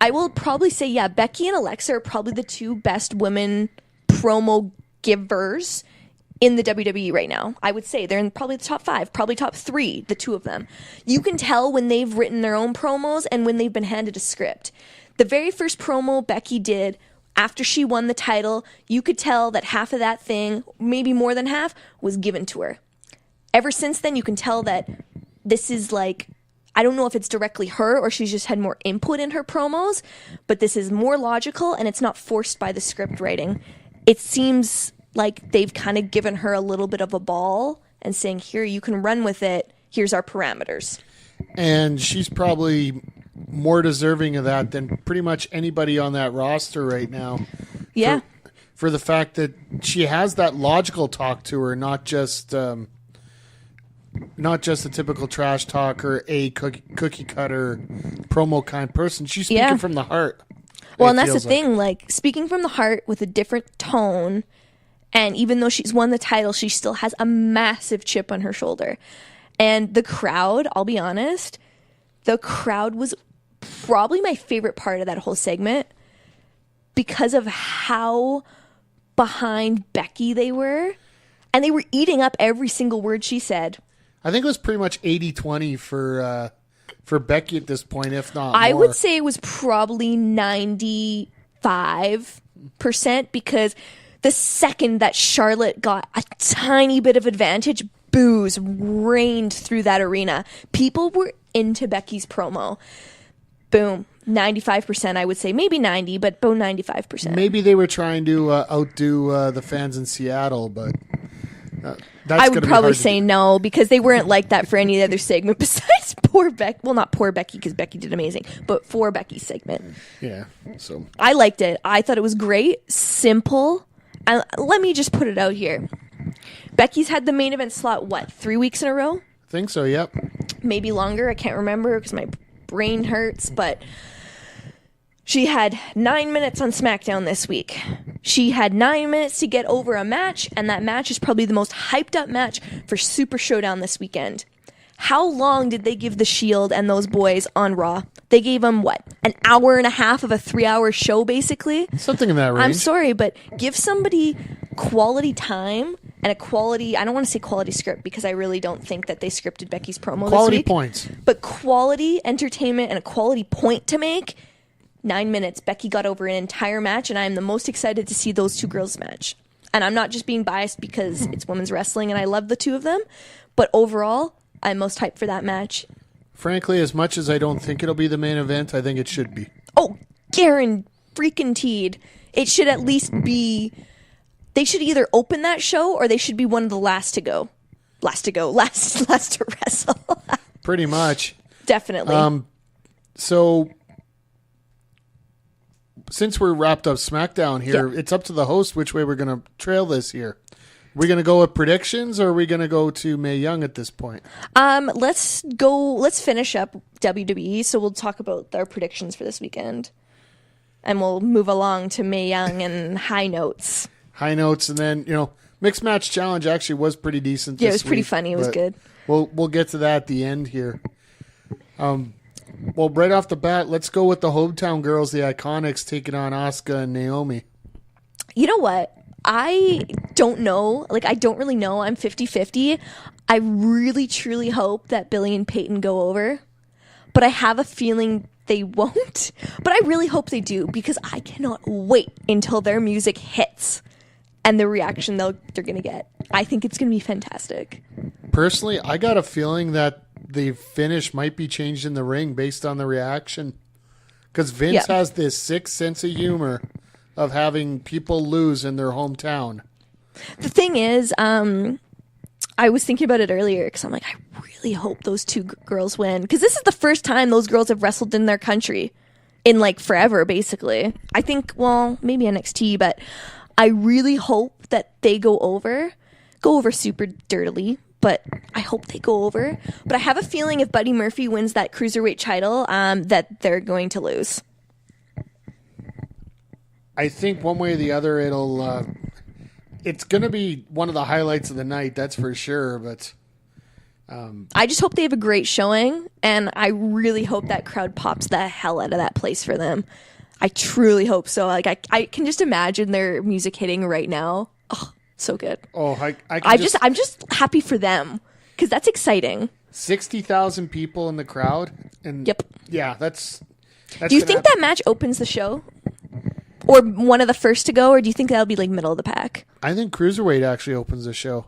[SPEAKER 5] I will probably say, Becky and Alexa are probably the two best women promo givers in the WWE right now. I would say they're in probably the top 5, probably top 3, the two of them. You can tell when they've written their own promos and when they've been handed a script. The very first promo Becky did after she won the title, you could tell that half of that thing, maybe more than half, was given to her. Ever since then, you can tell that this is like, I don't know if it's directly her or she's just had more input in her promos, but this is more logical and it's not forced by the script writing. It seems like they've kind of given her a little bit of a ball and saying, here, you can run with it. Here's our parameters.
[SPEAKER 6] And she's probably more deserving of that than pretty much anybody on that roster right now.
[SPEAKER 5] Yeah.
[SPEAKER 6] For the fact that she has that logical talk to her, not just a typical trash talker, a cookie cutter promo kind person. She's speaking from the heart.
[SPEAKER 5] Well, and that's the thing, like speaking from the heart with a different tone. And even though she's won the title, she still has a massive chip on her shoulder. And the crowd, I'll be honest, the crowd was probably my favorite part of that whole segment because of how behind Becky they were. And they were eating up every single word she said.
[SPEAKER 6] I think it was pretty much 80-20 for Becky at this point, if not more.
[SPEAKER 5] I would say it was probably 95% because the second that Charlotte got a tiny bit of advantage, boos rained through that arena. People were into Becky's promo. Boom. 95%, I would say. Maybe 90, but about 95%.
[SPEAKER 6] Maybe they were trying to outdo the fans in Seattle, but that's
[SPEAKER 5] I would probably say no, because they weren't like that for any other segment besides poor Becky. Well, not poor Becky, because Becky did amazing, but for Becky's segment.
[SPEAKER 6] Yeah, so.
[SPEAKER 5] I liked it. I thought it was great, simple. And let me just put it out here. Becky's had the main event slot, 3 weeks in a row?
[SPEAKER 6] I think so, yep.
[SPEAKER 5] Maybe longer. I can't remember because my brain hurts, but she had 9 minutes on SmackDown this week. She had 9 minutes to get over a match, and that match is probably the most hyped up match for Super Showdown this weekend. How long did they give the Shield and those boys on Raw? They gave them, an hour and a half of a 3-hour show, basically?
[SPEAKER 6] Something in that range.
[SPEAKER 5] I'm sorry, but give somebody quality time and a quality, I don't want to say quality script because I really don't think that they scripted Becky's promo
[SPEAKER 6] quality
[SPEAKER 5] this week.
[SPEAKER 6] Points.
[SPEAKER 5] But quality entertainment and a quality point to make. 9 minutes, Becky got over an entire match, and I am the most excited to see those two girls match. And I'm not just being biased because it's women's wrestling and I love the two of them, but overall, I'm most hyped for that match.
[SPEAKER 6] Frankly, as much as I don't think it'll be the main event, I think it should be.
[SPEAKER 5] Oh, guaranteed. It should at least be, they should either open that show or they should be one of the last to go. Last to wrestle.
[SPEAKER 6] Pretty much.
[SPEAKER 5] Definitely.
[SPEAKER 6] So, since we're wrapped up SmackDown here, It's up to the host which way we're going to trail this here. We're going to go with predictions, or are we going to go to Mae Young at this point?
[SPEAKER 5] Let's finish up WWE, so we'll talk about our predictions for this weekend. And we'll move along to Mae Young and high notes.
[SPEAKER 6] High notes, and then, Mixed Match Challenge actually was pretty decent this week.
[SPEAKER 5] Yeah, it was pretty funny. It was good.
[SPEAKER 6] We'll get to that at the end here. Well, right off the bat, let's go with the hometown girls, the Iconics, taking on Asuka and Naomi.
[SPEAKER 5] You know what? I don't know. I don't really know. I'm 50-50. I really, truly hope that Billy and Peyton go over. But I have a feeling they won't. But I really hope they do, because I cannot wait until their music hits and the reaction they're going to get. I think it's going to be fantastic.
[SPEAKER 6] Personally, I got a feeling that the finish might be changed in the ring based on the reaction. Because Vince has this sick sense of humor of having people lose in their hometown.
[SPEAKER 5] The thing is, I was thinking about it earlier because I'm like, I really hope those two girls win. Because this is the first time those girls have wrestled in their country in forever, basically. I think, maybe NXT, but I really hope that they go over super dirtily. But I hope they go over. But I have a feeling if Buddy Murphy wins that Cruiserweight title, that they're going to lose.
[SPEAKER 6] I think one way or the other, it's going to be one of the highlights of the night, that's for sure. But
[SPEAKER 5] I just hope they have a great showing, and I really hope that crowd pops the hell out of that place for them. I truly hope so. I can just imagine their music hitting right now. Oh, so good.
[SPEAKER 6] Oh,
[SPEAKER 5] I'm just happy for them because that's exciting.
[SPEAKER 6] 60,000 people in the crowd, and
[SPEAKER 5] yep,
[SPEAKER 6] yeah, that's
[SPEAKER 5] do you think that match opens the show? Or one of the first to go, or do you think that'll be middle of the pack?
[SPEAKER 6] I think Cruiserweight actually opens the show.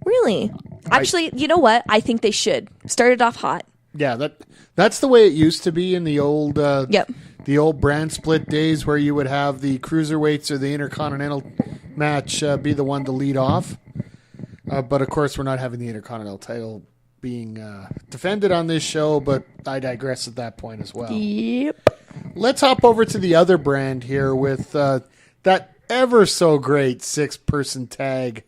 [SPEAKER 5] Really? Actually, you know what? I think they should. Start it off hot.
[SPEAKER 6] Yeah, that's the way it used to be in the old the old brand split days, where you would have the Cruiserweights or the Intercontinental match be the one to lead off. But of course, we're not having the Intercontinental title being defended on this show, but I digress at that point as well.
[SPEAKER 5] Yep.
[SPEAKER 6] Let's hop over to the other brand here with that ever so great 6-person tag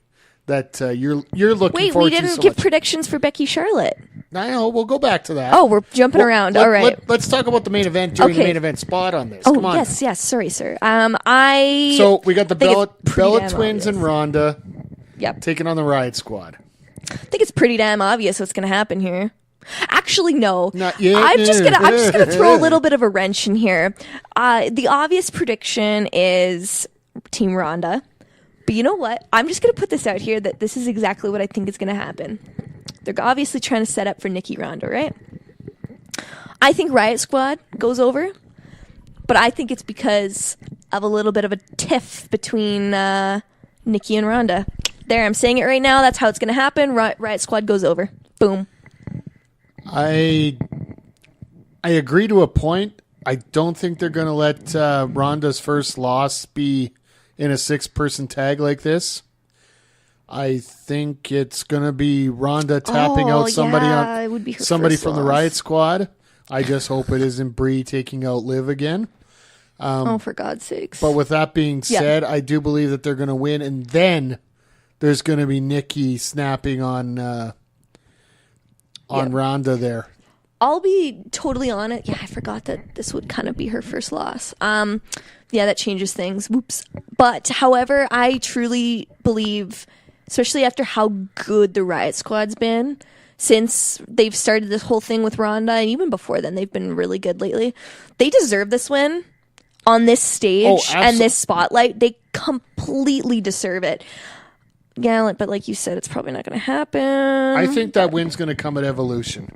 [SPEAKER 6] that you're looking forward to.
[SPEAKER 5] Wait, we didn't give predictions for Becky Charlotte.
[SPEAKER 6] I know. We'll go back to that.
[SPEAKER 5] Oh, we're jumping around. All right.
[SPEAKER 6] Let's talk about the main event during the main event spot on this.
[SPEAKER 5] Oh,
[SPEAKER 6] Come on.
[SPEAKER 5] yes. Sorry, sir.
[SPEAKER 6] So we got the Bella Twins
[SPEAKER 5] obvious.
[SPEAKER 6] and Ronda
[SPEAKER 5] Yep.
[SPEAKER 6] taking on the Riott Squad.
[SPEAKER 5] I think it's pretty damn obvious what's going to happen here. Actually, no.
[SPEAKER 6] Not yet.
[SPEAKER 5] I'm just gonna throw a little bit of a wrench in here. The obvious prediction is Team Ronda. But you know what? I'm just gonna put this out here that this is exactly what I think is gonna happen. They're obviously trying to set up for Nikki Ronda, right? I think Riott Squad goes over, but I think it's because of a little bit of a tiff between Nikki and Ronda. There, I'm saying it right now. That's how it's gonna happen. Riott Squad goes over. Boom.
[SPEAKER 6] I agree to a point. I don't think they're going to let Ronda's first loss be in a 6-person tag like this. I think it's going to be Ronda tapping out somebody
[SPEAKER 5] it would be her
[SPEAKER 6] somebody
[SPEAKER 5] first
[SPEAKER 6] from the
[SPEAKER 5] loss.
[SPEAKER 6] Riott Squad. I just hope it isn't Brie taking out Liv again.
[SPEAKER 5] For God's sakes.
[SPEAKER 6] But with that being said, I do believe that they're going to win, and then there's going to be Nikki snapping on Ronda there.
[SPEAKER 5] I'll be totally on it. Yeah, I forgot that this would kind of be her first loss. Yeah, that changes things. Whoops. But, however, I truly believe, especially after how good the Riott Squad's been, since they've started this whole thing with Ronda, and even before then, they've been really good lately. They deserve this win on this stage and this spotlight. They completely deserve it. Gallant, but like you said, it's probably not going to happen.
[SPEAKER 6] I think that win's going to come at Evolution.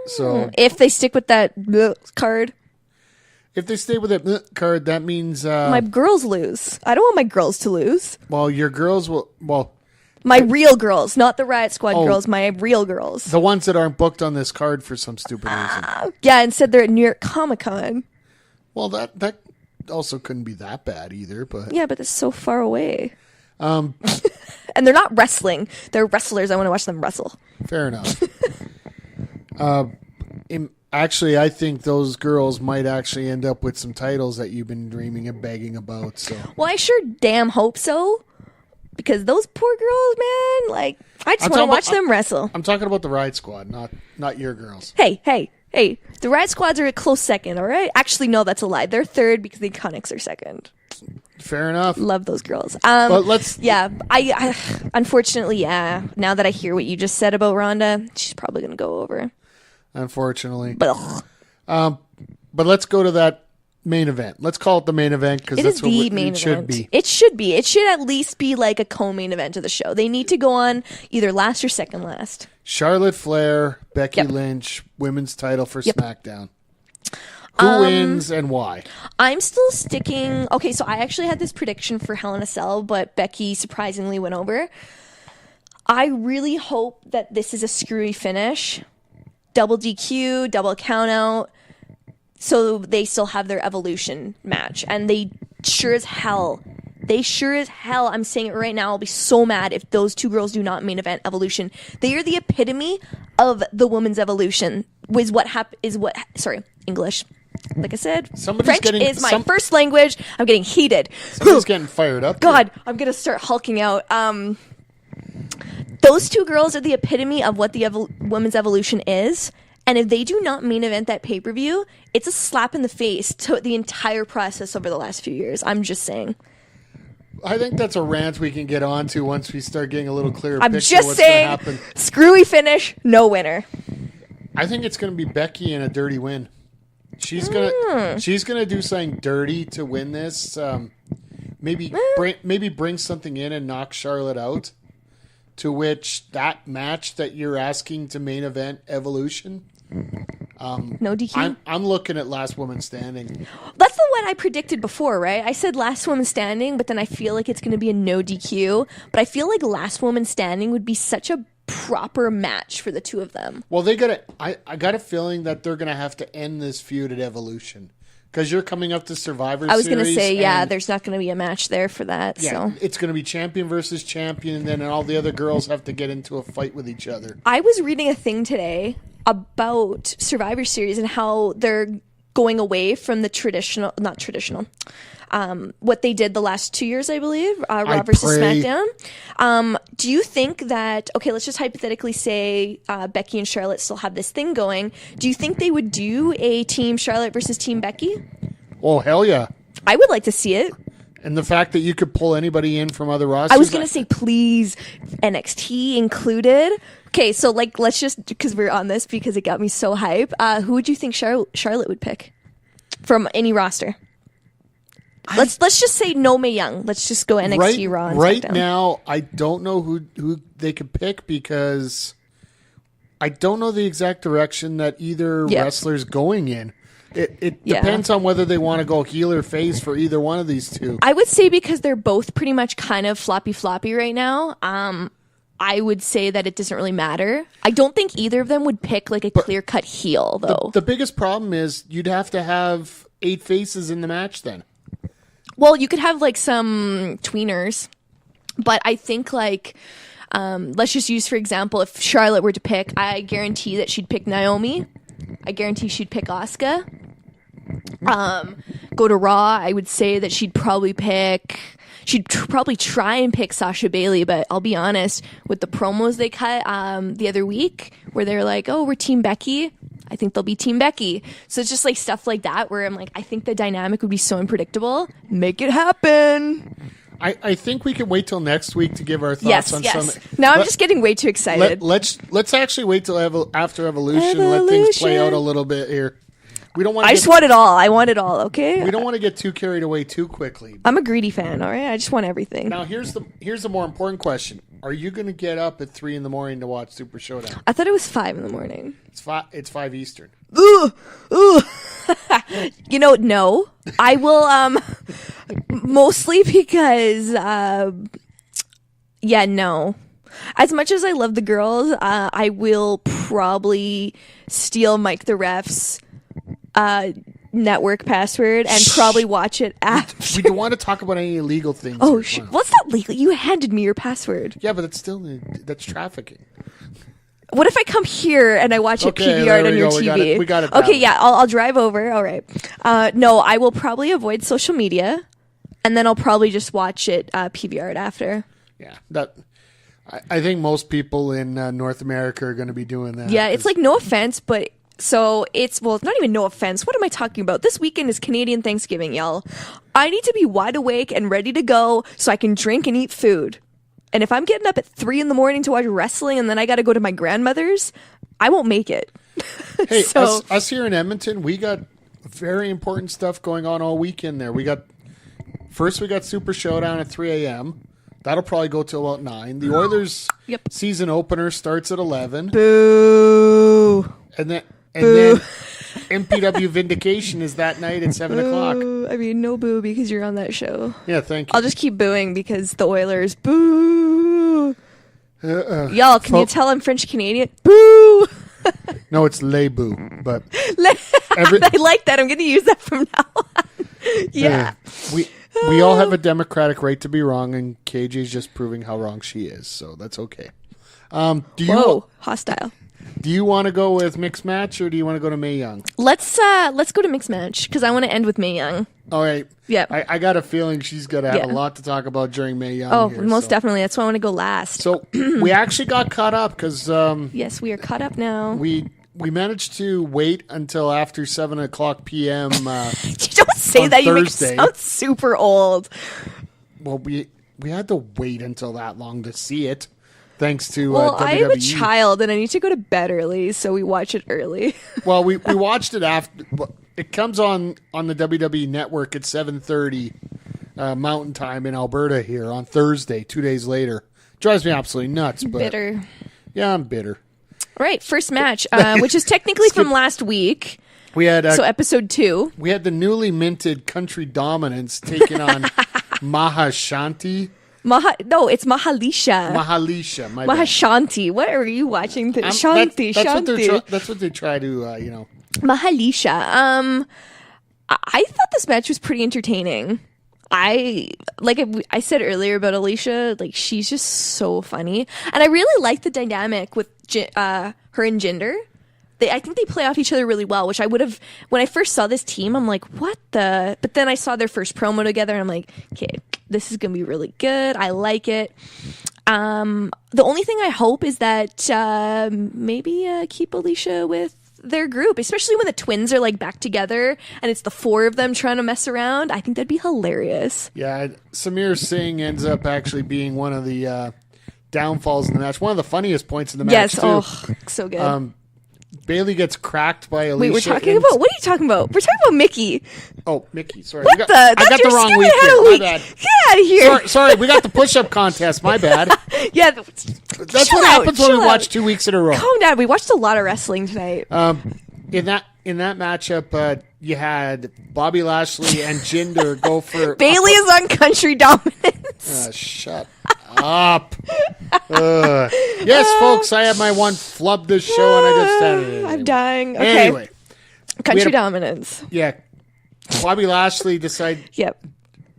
[SPEAKER 6] So
[SPEAKER 5] if they stick with that card,
[SPEAKER 6] if they stay with that card, that means
[SPEAKER 5] my girls lose. I don't want my girls to lose.
[SPEAKER 6] well, your girls will. Well,
[SPEAKER 5] My real girls, not the Riott Squad girls. My real girls.
[SPEAKER 6] the ones that aren't booked on this card for some stupid reason.
[SPEAKER 5] Yeah, instead they're at New York Comic Con.
[SPEAKER 6] Well, that also couldn't be that bad either. But
[SPEAKER 5] Yeah, but it's so far away. And they're not wrestling. They're wrestlers. I want to watch them wrestle.
[SPEAKER 6] fair enough. Actually, I think those girls might actually end up with some titles that you've been dreaming and begging about. So,
[SPEAKER 5] Well, I sure damn hope so. Because those poor girls, man, like, I just want to watch them wrestle.
[SPEAKER 6] I'm talking about the Riott Squad, not your girls.
[SPEAKER 5] Hey. The Riott Squads are a close second, all right? Actually, no, that's a lie. They're third because the Iconics are second.
[SPEAKER 6] Fair enough.
[SPEAKER 5] Love those girls.
[SPEAKER 6] But let's.
[SPEAKER 5] Yeah, I unfortunately, yeah. Now that I hear what you just said about Ronda, she's probably going to go over.
[SPEAKER 6] Unfortunately.
[SPEAKER 5] But
[SPEAKER 6] But let's go to that main event. Let's call it the main event because
[SPEAKER 5] it
[SPEAKER 6] that's
[SPEAKER 5] is
[SPEAKER 6] what
[SPEAKER 5] the main
[SPEAKER 6] it
[SPEAKER 5] event.
[SPEAKER 6] should be.
[SPEAKER 5] It should be. It should at least be like a co-main event of the show. They need to go on either last or second last.
[SPEAKER 6] Charlotte Flair, Becky
[SPEAKER 5] Yep.
[SPEAKER 6] Lynch, women's title for
[SPEAKER 5] Yep.
[SPEAKER 6] SmackDown. Who wins and why?
[SPEAKER 5] I'm still sticking. Okay, so I actually had this prediction for Hell in a Cell, but Becky surprisingly went over. I really hope that this is a screwy finish. Double DQ, double count out. So they still have their Evolution match. And they sure as hell, I'm saying it right now, I'll be so mad if those two girls do not main event Evolution. They are the epitome of the women's evolution. English. Like I said, French is my first language. I'm getting heated.
[SPEAKER 6] Somebody's getting fired up.
[SPEAKER 5] God, I'm going to start hulking out. Those two girls are the epitome of what the women's evolution is. And if they do not main event that pay-per-view, it's a slap in the face to the entire process over the last few years. I'm just saying.
[SPEAKER 6] I think that's a rant we can get on to once we start getting a little clearer
[SPEAKER 5] I'm
[SPEAKER 6] picture
[SPEAKER 5] just
[SPEAKER 6] of what's going to
[SPEAKER 5] saying,
[SPEAKER 6] happen.
[SPEAKER 5] screwy finish, no winner.
[SPEAKER 6] I think it's going to be Becky in a dirty win. She's gonna do something dirty to win this. Maybe bring something in and knock Charlotte out. To which that match that you're asking to main event Evolution.
[SPEAKER 5] No DQ.
[SPEAKER 6] I'm looking at Last Woman Standing.
[SPEAKER 5] That's the one I predicted before, right? I said Last Woman Standing, but then I feel like it's going to be a no DQ. But I feel like Last Woman Standing would be such a proper match for the two of them.
[SPEAKER 6] Well, I got a feeling that they're gonna have to end this feud at Evolution because you're coming up to Survivor Series.
[SPEAKER 5] I was going to say, yeah, there's not going to be a match there for that.
[SPEAKER 6] Yeah,
[SPEAKER 5] so
[SPEAKER 6] it's going to be champion versus champion, and then all the other girls have to get into a fight with each other.
[SPEAKER 5] I was reading a thing today about Survivor Series and how they're going away from the not traditional, what they did the last 2 years, I believe, Raw versus SmackDown. Do you think that, okay, let's just hypothetically say Becky and Charlotte still have this thing going. Do you think they would do a Team Charlotte versus Team Becky?
[SPEAKER 6] Oh, hell yeah.
[SPEAKER 5] I would like to see it.
[SPEAKER 6] And the fact that you could pull anybody in from other rosters.
[SPEAKER 5] I was going to say, please, NXT included. Okay, so like let's just because we're on this because it got me so hype. Who would you think Charlotte would pick from any roster? Let's just say no Mae Young. Let's just go NXT Raw. And
[SPEAKER 6] right
[SPEAKER 5] SmackDown.
[SPEAKER 6] now, I don't know who they could pick because I don't know the exact direction that either wrestler's going in. It depends on whether they want to go heel or face for either one of these two.
[SPEAKER 5] I would say because they're both pretty much kind of floppy right now. I would say that it doesn't really matter. I don't think either of them would pick like a clear-cut heel, though.
[SPEAKER 6] The biggest problem is you'd have to have 8 faces in the match then.
[SPEAKER 5] Well, you could have like some tweeners, but I think like let's just use for example if Charlotte were to pick, I guarantee that she'd pick Naomi. I guarantee she'd pick Asuka. Go to Raw, I would say that she'd probably try and pick Sasha Bailey, but I'll be honest, with the promos they cut the other week where they're like, oh, we're Team Becky, I think they'll be Team Becky. So it's just like stuff like that where I'm like, I think the dynamic would be so unpredictable. Make it happen.
[SPEAKER 6] I think we can wait till next week to give our thoughts on some.
[SPEAKER 5] Now I'm just getting way too excited.
[SPEAKER 6] Let's actually wait till after Evolution. Let things play out a little bit here. We don't want.
[SPEAKER 5] I just want it all. I want it all. Okay.
[SPEAKER 6] We don't want to get too carried away too quickly.
[SPEAKER 5] I'm a greedy fan. All right. I just want everything.
[SPEAKER 6] Now here's the more important question: are you going to get up at 3 a.m. to watch Super Showdown?
[SPEAKER 5] I thought it was 5 a.m.
[SPEAKER 6] It's 5 Eastern.
[SPEAKER 5] Ooh. No. I will. Mostly because. No. As much as I love the girls, I will probably steal Mike the Ref's network password and probably watch it after.
[SPEAKER 6] We don't want to talk about any illegal things.
[SPEAKER 5] Oh, what's not legal? You handed me your password.
[SPEAKER 6] Yeah, but that's trafficking.
[SPEAKER 5] What if I come here and I watch it PVR'd on your TV?
[SPEAKER 6] We got it.
[SPEAKER 5] Okay, yeah, I'll drive over. All right. No, I will probably avoid social media, and then I'll probably just watch it PVR'd after.
[SPEAKER 6] Yeah, I think most people in North America are going to be doing that.
[SPEAKER 5] Yeah, it's like no offense, but it's not even no offense. What am I talking about? This weekend is Canadian Thanksgiving, y'all. I need to be wide awake and ready to go so I can drink and eat food. And if I'm getting up at 3 a.m. to watch wrestling and then I got to go to my grandmother's, I won't make it.
[SPEAKER 6] Hey, us here in Edmonton, we got very important stuff going on all weekend there. We got Super Showdown at 3 a.m. That'll probably go till about 9. The Oilers season opener starts at 11.
[SPEAKER 5] Boo.
[SPEAKER 6] And then MPW Vindication is that night at 7 o'clock.
[SPEAKER 5] I mean, no boo because you're on that show.
[SPEAKER 6] Yeah, thank you.
[SPEAKER 5] I'll just keep booing because the Oilers. Boo. Y'all, can you tell I'm French Canadian? Boo.
[SPEAKER 6] No, it's Les Boo. But
[SPEAKER 5] I like that. I'm going to use that from now on. Yeah.
[SPEAKER 6] We all have a democratic right to be wrong, and KJ's just proving how wrong she is, so that's okay.
[SPEAKER 5] Hostile.
[SPEAKER 6] Do you want to go with mixed match, or do you want to go to Mae Young?
[SPEAKER 5] Let's go to mixed match because I want to end with Mae Young.
[SPEAKER 6] All right.
[SPEAKER 5] Yeah.
[SPEAKER 6] I got a feeling she's going to have a lot to talk about during Mae Young.
[SPEAKER 5] Oh, most definitely. That's why I want to go last.
[SPEAKER 6] So we actually got caught up because
[SPEAKER 5] yes, we are caught up now.
[SPEAKER 6] We managed to wait until after 7 o'clock p.m.
[SPEAKER 5] You don't say that. You make it sound super old.
[SPEAKER 6] Well, we had to wait until that long to see it. Thanks to
[SPEAKER 5] WWE.
[SPEAKER 6] I
[SPEAKER 5] have a child and I need to go to bed early, so we watch it early.
[SPEAKER 6] Well, we watched it after. It comes on the WWE Network at 7:30 Mountain Time in Alberta here on Thursday, 2 days later. Drives me absolutely nuts. But
[SPEAKER 5] bitter.
[SPEAKER 6] Yeah, I'm bitter.
[SPEAKER 5] All right, first match, which is technically from last week.
[SPEAKER 6] We had
[SPEAKER 5] so episode 2.
[SPEAKER 6] We had the newly minted Country Dominance taking on Mahashanti.
[SPEAKER 5] No, it's Mahalisha.
[SPEAKER 6] Mahalisha.
[SPEAKER 5] Mahashanti. What are you watching? Shanti.
[SPEAKER 6] That's what they try to,
[SPEAKER 5] Mahalisha. I thought this match was pretty entertaining. I said earlier about Alicia, like she's just so funny, and I really like the dynamic with her and Jinder. I think they play off each other really well, which I would have, when I first saw this team, I'm like, what the? But then I saw their first promo together and I'm like, okay, this is going to be really good. I like it. The only thing I hope is that maybe keep Alicia with their group, especially when the twins are like back together and it's the 4 of them trying to mess around. I think that'd be hilarious.
[SPEAKER 6] Yeah, Samir Singh ends up actually being one of the downfalls in the match. One of the funniest points in the match.
[SPEAKER 5] Yes.
[SPEAKER 6] too.
[SPEAKER 5] Oh, so good.
[SPEAKER 6] Bailey gets cracked by Alicia.
[SPEAKER 5] Wait, we're talking about what are you talking about? We're talking about Mickey.
[SPEAKER 6] Oh, Mickey. Sorry,
[SPEAKER 5] What
[SPEAKER 6] I got
[SPEAKER 5] your
[SPEAKER 6] the wrong
[SPEAKER 5] stupid
[SPEAKER 6] week
[SPEAKER 5] head
[SPEAKER 6] here.
[SPEAKER 5] of
[SPEAKER 6] My
[SPEAKER 5] week.
[SPEAKER 6] bad.
[SPEAKER 5] Get out of here.
[SPEAKER 6] Sorry, we got the push-up contest. My bad.
[SPEAKER 5] Yeah.
[SPEAKER 6] That's
[SPEAKER 5] chill
[SPEAKER 6] what happens
[SPEAKER 5] out,
[SPEAKER 6] when we
[SPEAKER 5] chill
[SPEAKER 6] watch
[SPEAKER 5] out.
[SPEAKER 6] 2 weeks in a row.
[SPEAKER 5] Calm down. We watched a lot of wrestling tonight.
[SPEAKER 6] In that matchup, you had Bobby Lashley and Jinder go for
[SPEAKER 5] Bailey is on country dominance.
[SPEAKER 6] Shut up. Yes, folks, I had my one flub this show, and I just said it. Anyway.
[SPEAKER 5] I'm dying. Okay.
[SPEAKER 6] Anyway,
[SPEAKER 5] Country dominance.
[SPEAKER 6] yeah, Bobby Lashley decides
[SPEAKER 5] Yep.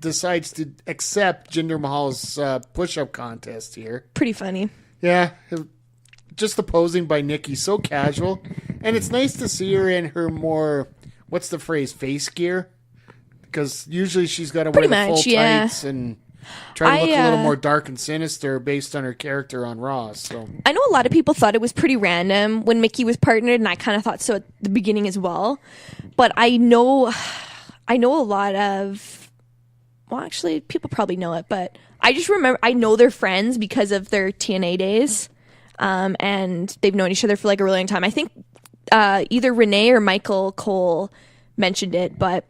[SPEAKER 6] to accept Jinder Mahal's push-up contest here.
[SPEAKER 5] Pretty funny.
[SPEAKER 6] Yeah, just the posing by Nikki, so casual, and it's nice to see her in her more, what's the phrase, face gear, because usually she's got to wear
[SPEAKER 5] Pretty
[SPEAKER 6] the full
[SPEAKER 5] much, yeah.
[SPEAKER 6] tights and try to look a little more dark and sinister based on her character on Raw. So
[SPEAKER 5] I know a lot of people thought it was pretty random when Mickey was partnered, and I kind of thought so at the beginning as well. But I know a lot of, well, actually, people probably know it, but I just remember, I know they're friends because of their TNA days, and they've known each other for like a really long time. I think either Renee or Michael Cole mentioned it, but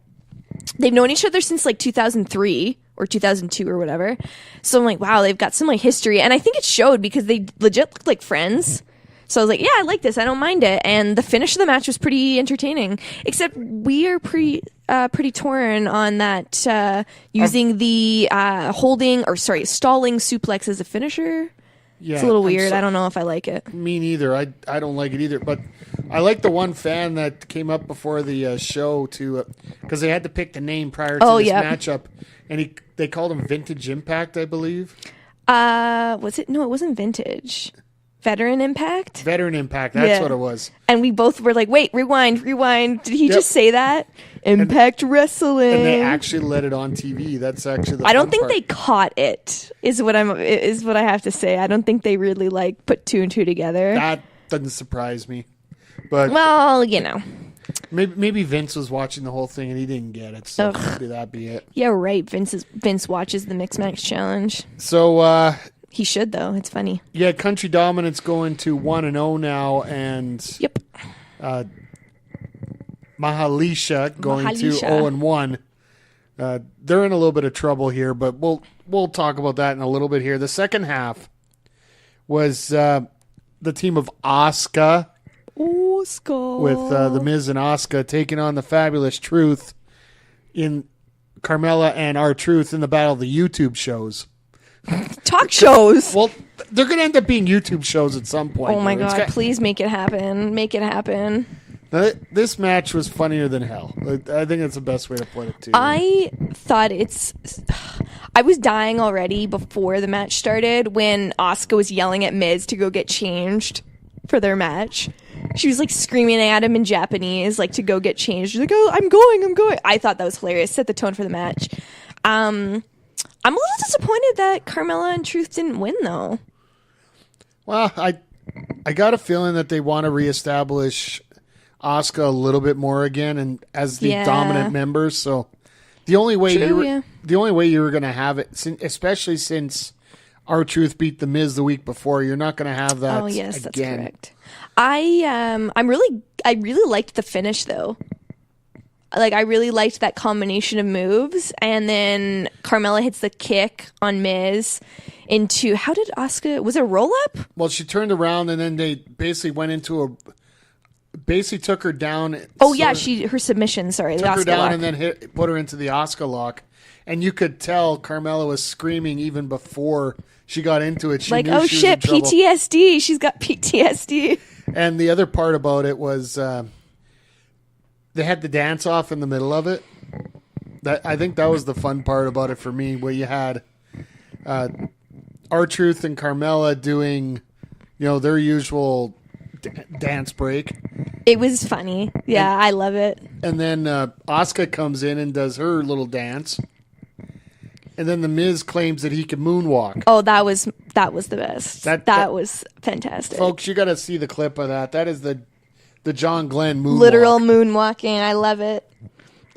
[SPEAKER 5] they've known each other since like 2003 or 2002 or whatever. So I'm like, wow, they've got some like history, and I think it showed because they legit looked like friends. So I was like, yeah, I like this. I don't mind it. And the finish of the match was pretty entertaining. Except we are pretty torn on that using the stalling suplex as a finisher.
[SPEAKER 6] yeah,
[SPEAKER 5] It's a little weird. I don't know if I like it.
[SPEAKER 6] Me neither. I don't like it either. But I like the one fan that came up before the show to because they had to pick the name prior to this matchup, and they called him Vintage Impact, I believe.
[SPEAKER 5] Was it? No, it wasn't Vintage. Veteran Impact?
[SPEAKER 6] Veteran Impact, that's what it was.
[SPEAKER 5] And we both were like, wait, rewind. Did he just say that? Impact Wrestling.
[SPEAKER 6] And they actually let it on TV. That's actually the
[SPEAKER 5] I don't
[SPEAKER 6] fun
[SPEAKER 5] think
[SPEAKER 6] part.
[SPEAKER 5] they caught it, is what I have to say. I don't think they really like put two and two together.
[SPEAKER 6] That doesn't surprise me. But
[SPEAKER 5] Well, you know.
[SPEAKER 6] maybe Vince was watching the whole thing and he didn't get it, so maybe that'd be it.
[SPEAKER 5] Yeah, right. Vince watches the Mix Max Challenge.
[SPEAKER 6] So
[SPEAKER 5] He should, though. It's funny.
[SPEAKER 6] yeah, Country Dominance going to 1-0 now, and
[SPEAKER 5] Yep.
[SPEAKER 6] Mahalisha going to 0-1. They're in a little bit of trouble here, but we'll talk about that in a little bit here. The second half was the team of Asuka with the Miz and Asuka taking on the Fabulous Truth in Carmella and R-Truth in the battle of the YouTube shows.
[SPEAKER 5] Talk shows.
[SPEAKER 6] Well, they're going to end up being YouTube shows at some point.
[SPEAKER 5] Oh my
[SPEAKER 6] It's
[SPEAKER 5] God. Please make it happen. Make it happen.
[SPEAKER 6] This match was funnier than hell. I think that's the best way to put it, too.
[SPEAKER 5] I thought I was dying already before the match started when Asuka was yelling at Miz to go get changed for their match. She was like screaming at him in Japanese, like to go get changed. She's like, oh, I'm going. I thought that was hilarious. Set the tone for the match. I'm a little disappointed that Carmella and Truth didn't win, though.
[SPEAKER 6] Well, I got a feeling that they want to reestablish Asuka a little bit more again, and as the dominant member. So the only way you were going to have it, especially since R-Truth beat the Miz the week before, you're not going to have that.
[SPEAKER 5] Oh yes,
[SPEAKER 6] again.
[SPEAKER 5] that's correct. I really liked the finish though. Like, I really liked that combination of moves. And then Carmella hits the kick on Miz into, how did Asuka, was it a roll-up?
[SPEAKER 6] Well, she turned around and then they basically went into basically took her down.
[SPEAKER 5] Oh, yeah, her submission, sorry.
[SPEAKER 6] Took
[SPEAKER 5] The
[SPEAKER 6] her
[SPEAKER 5] Asuka
[SPEAKER 6] down
[SPEAKER 5] lock.
[SPEAKER 6] and then put her into the Asuka lock. And you could tell Carmella was screaming even before she got into it. She
[SPEAKER 5] like,
[SPEAKER 6] knew
[SPEAKER 5] oh
[SPEAKER 6] she was in
[SPEAKER 5] shit,
[SPEAKER 6] trouble.
[SPEAKER 5] PTSD. She's got PTSD.
[SPEAKER 6] And the other part about it was they had the dance off in the middle of it. I think that was the fun part about it for me, where you had R-Truth and Carmella doing, their usual dance break.
[SPEAKER 5] It was funny. Yeah, I love it. And
[SPEAKER 6] then Asuka comes in and does her little dance. And then the Miz claims that he can moonwalk.
[SPEAKER 5] Oh, that was the best. That was fantastic.
[SPEAKER 6] Folks, you got to see the clip of that. That is the John Glenn moonwalk.
[SPEAKER 5] Literal moonwalking. I love it.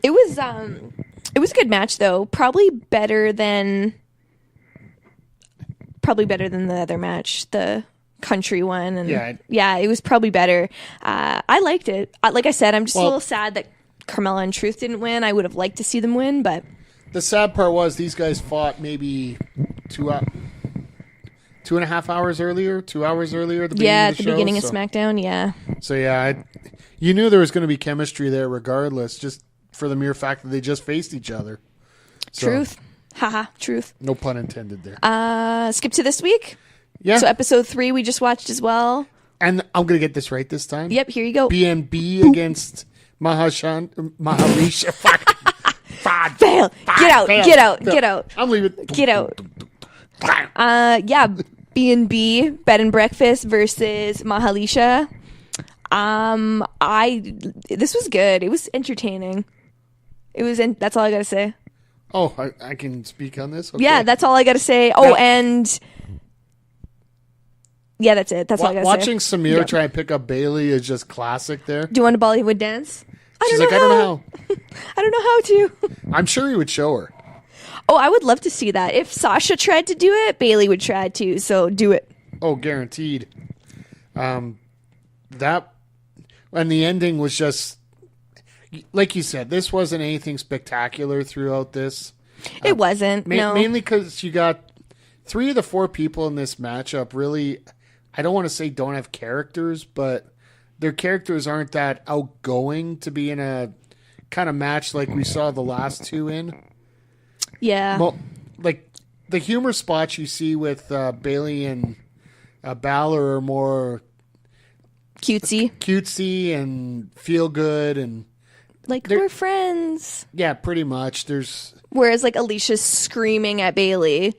[SPEAKER 5] It was a good match though. Probably better than probably better than the other match, the country one. And
[SPEAKER 6] Yeah.
[SPEAKER 5] it was probably better. I liked it. Like I said, I'm just a little sad that Carmella and Truth didn't win. I would have liked to see them win, but
[SPEAKER 6] The sad part was these guys fought maybe 2.5 hours earlier, 2 hours earlier at the beginning
[SPEAKER 5] at
[SPEAKER 6] of the
[SPEAKER 5] the
[SPEAKER 6] show.
[SPEAKER 5] beginning of SmackDown, yeah.
[SPEAKER 6] So yeah, you knew there was going to be chemistry there regardless, just for the mere fact that they just faced each other. So,
[SPEAKER 5] Truth. Haha, truth.
[SPEAKER 6] No pun intended there.
[SPEAKER 5] Skip to this week.
[SPEAKER 6] Yeah.
[SPEAKER 5] So episode 3 we just watched as well.
[SPEAKER 6] And I'm going to get this right this time.
[SPEAKER 5] Yep, here you go.
[SPEAKER 6] BNB against Mahalisha. Fuck.
[SPEAKER 5] Fail. Get out.
[SPEAKER 6] Fail.
[SPEAKER 5] Get out.
[SPEAKER 6] No.
[SPEAKER 5] Get out.
[SPEAKER 6] I'm leaving.
[SPEAKER 5] Get out. B&B Bed and Breakfast versus Mahalisha. This was good. It was entertaining. That's all I gotta say.
[SPEAKER 6] Oh, I can speak on this? Okay.
[SPEAKER 5] Yeah, that's all I gotta say. Oh, and yeah, that's it. That's all I gotta
[SPEAKER 6] Watching
[SPEAKER 5] say.
[SPEAKER 6] Samir
[SPEAKER 5] Yeah.
[SPEAKER 6] try and pick up Bailey is just classic there.
[SPEAKER 5] Do you want a Bollywood dance?
[SPEAKER 6] She's like, I don't know how.
[SPEAKER 5] I don't know how to.
[SPEAKER 6] I'm sure he would show her.
[SPEAKER 5] Oh, I would love to see that. If Sasha tried to do it, Bailey would try to. So do it.
[SPEAKER 6] Oh, guaranteed. That and the ending was just like you said. This wasn't anything spectacular throughout this.
[SPEAKER 5] It wasn't. No.
[SPEAKER 6] Mainly because you got 3 of the 4 people in this matchup. Really, I don't want to say don't have characters, but their characters aren't that outgoing to be in a kind of match like we saw the last 2 in.
[SPEAKER 5] Yeah.
[SPEAKER 6] Well, like the humor spots you see with Bailey and Balor are more
[SPEAKER 5] cutesy
[SPEAKER 6] and feel good and
[SPEAKER 5] like we're friends.
[SPEAKER 6] yeah, pretty much.
[SPEAKER 5] Whereas like Alicia's screaming at Bailey,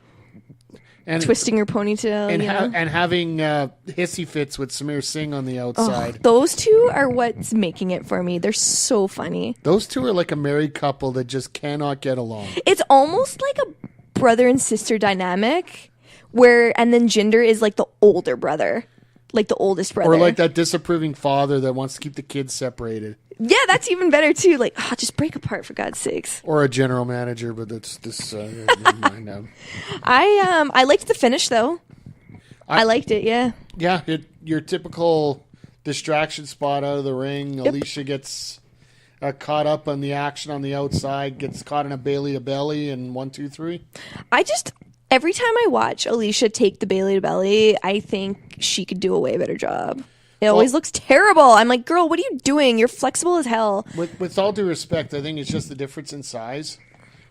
[SPEAKER 6] and
[SPEAKER 5] twisting her ponytail,
[SPEAKER 6] and,
[SPEAKER 5] yeah.
[SPEAKER 6] and having hissy fits with Samir Singh on the outside.
[SPEAKER 5] Those two are what's making it for me. They're so funny.
[SPEAKER 6] Those two are like a married couple that just cannot get along.
[SPEAKER 5] It's almost like a brother and sister dynamic and then Jinder is like the older brother, like the oldest brother.
[SPEAKER 6] Or like that disapproving father that wants to keep the kids separated.
[SPEAKER 5] Yeah, that's even better too. Like, just break apart for God's sakes.
[SPEAKER 6] Or a general manager, but that's this. Never mind.
[SPEAKER 5] I liked the finish though. I liked it. Yeah.
[SPEAKER 6] Yeah, your typical distraction spot out of the ring.
[SPEAKER 5] Yep.
[SPEAKER 6] Alicia gets caught up on the action on the outside, gets caught in a Bailey to belly, and 1, 2, 3.
[SPEAKER 5] Every time I watch Alicia take the Bailey to belly, I think she could do a way better job. It always looks terrible. I'm like, girl, what are you doing? You're flexible as hell.
[SPEAKER 6] With all due respect, I think it's just the difference in size.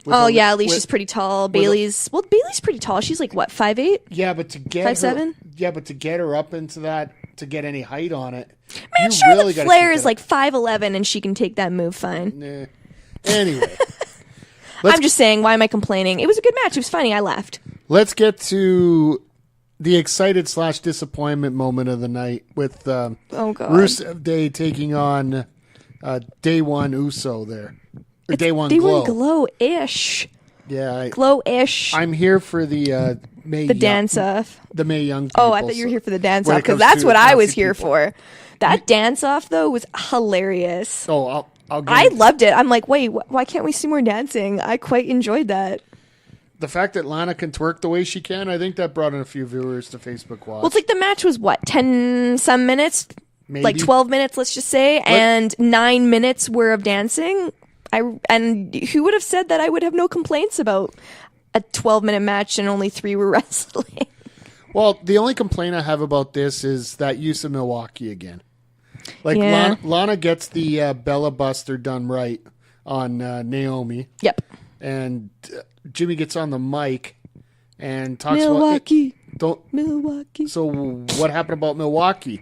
[SPEAKER 5] Alicia's pretty tall. Bailey's pretty tall. She's like what, 5'8"?
[SPEAKER 6] Yeah, but to get
[SPEAKER 5] 5'7"?
[SPEAKER 6] Yeah, but to get her up into that, to get any height on it,
[SPEAKER 5] Man,
[SPEAKER 6] you
[SPEAKER 5] Charlotte
[SPEAKER 6] really gotta
[SPEAKER 5] Flair
[SPEAKER 6] keep
[SPEAKER 5] is
[SPEAKER 6] it
[SPEAKER 5] like 5'11" and she can take that move fine.
[SPEAKER 6] Nah. Anyway,
[SPEAKER 5] I'm just saying, why am I complaining? It was a good match. It was funny. I laughed.
[SPEAKER 6] let's get to the excited / disappointment moment of the night with
[SPEAKER 5] Oh god,
[SPEAKER 6] Rusev Day taking on Day One Uso there. Or Day One
[SPEAKER 5] Day
[SPEAKER 6] Glow.
[SPEAKER 5] One Glow-ish.
[SPEAKER 6] Yeah,
[SPEAKER 5] Glow-ish.
[SPEAKER 6] I'm here for the Mae
[SPEAKER 5] The
[SPEAKER 6] Young,
[SPEAKER 5] dance off.
[SPEAKER 6] the Mae Young.
[SPEAKER 5] Oh, I
[SPEAKER 6] people,
[SPEAKER 5] thought you were
[SPEAKER 6] so-
[SPEAKER 5] here for the dance
[SPEAKER 6] when
[SPEAKER 5] off
[SPEAKER 6] it
[SPEAKER 5] because
[SPEAKER 6] comes
[SPEAKER 5] that's
[SPEAKER 6] to
[SPEAKER 5] what I was
[SPEAKER 6] Nazi
[SPEAKER 5] here
[SPEAKER 6] people.
[SPEAKER 5] for. That dance off though was hilarious.
[SPEAKER 6] Oh, I'll give
[SPEAKER 5] I
[SPEAKER 6] you-
[SPEAKER 5] loved it. I'm like, wait, why can't we see more dancing? I quite enjoyed that.
[SPEAKER 6] the fact that Lana can twerk the way she can. I think that brought in a few viewers to Facebook Watch.
[SPEAKER 5] Well, it's like the match was what, 10 some minutes?
[SPEAKER 6] Maybe.
[SPEAKER 5] Like 12 minutes, let's just say, and 9 minutes were of dancing. And who would have said that I would have no complaints about a 12-minute match and only 3 were wrestling?
[SPEAKER 6] Well, the only complaint I have about this is that use of Milwaukee again. Like
[SPEAKER 5] Yeah.
[SPEAKER 6] Lana gets the Bella Buster done right on Naomi,
[SPEAKER 5] Yep.
[SPEAKER 6] and Jimmy gets on the mic and talks
[SPEAKER 5] Milwaukee.
[SPEAKER 6] about
[SPEAKER 5] Milwaukee.
[SPEAKER 6] So what happened about Milwaukee?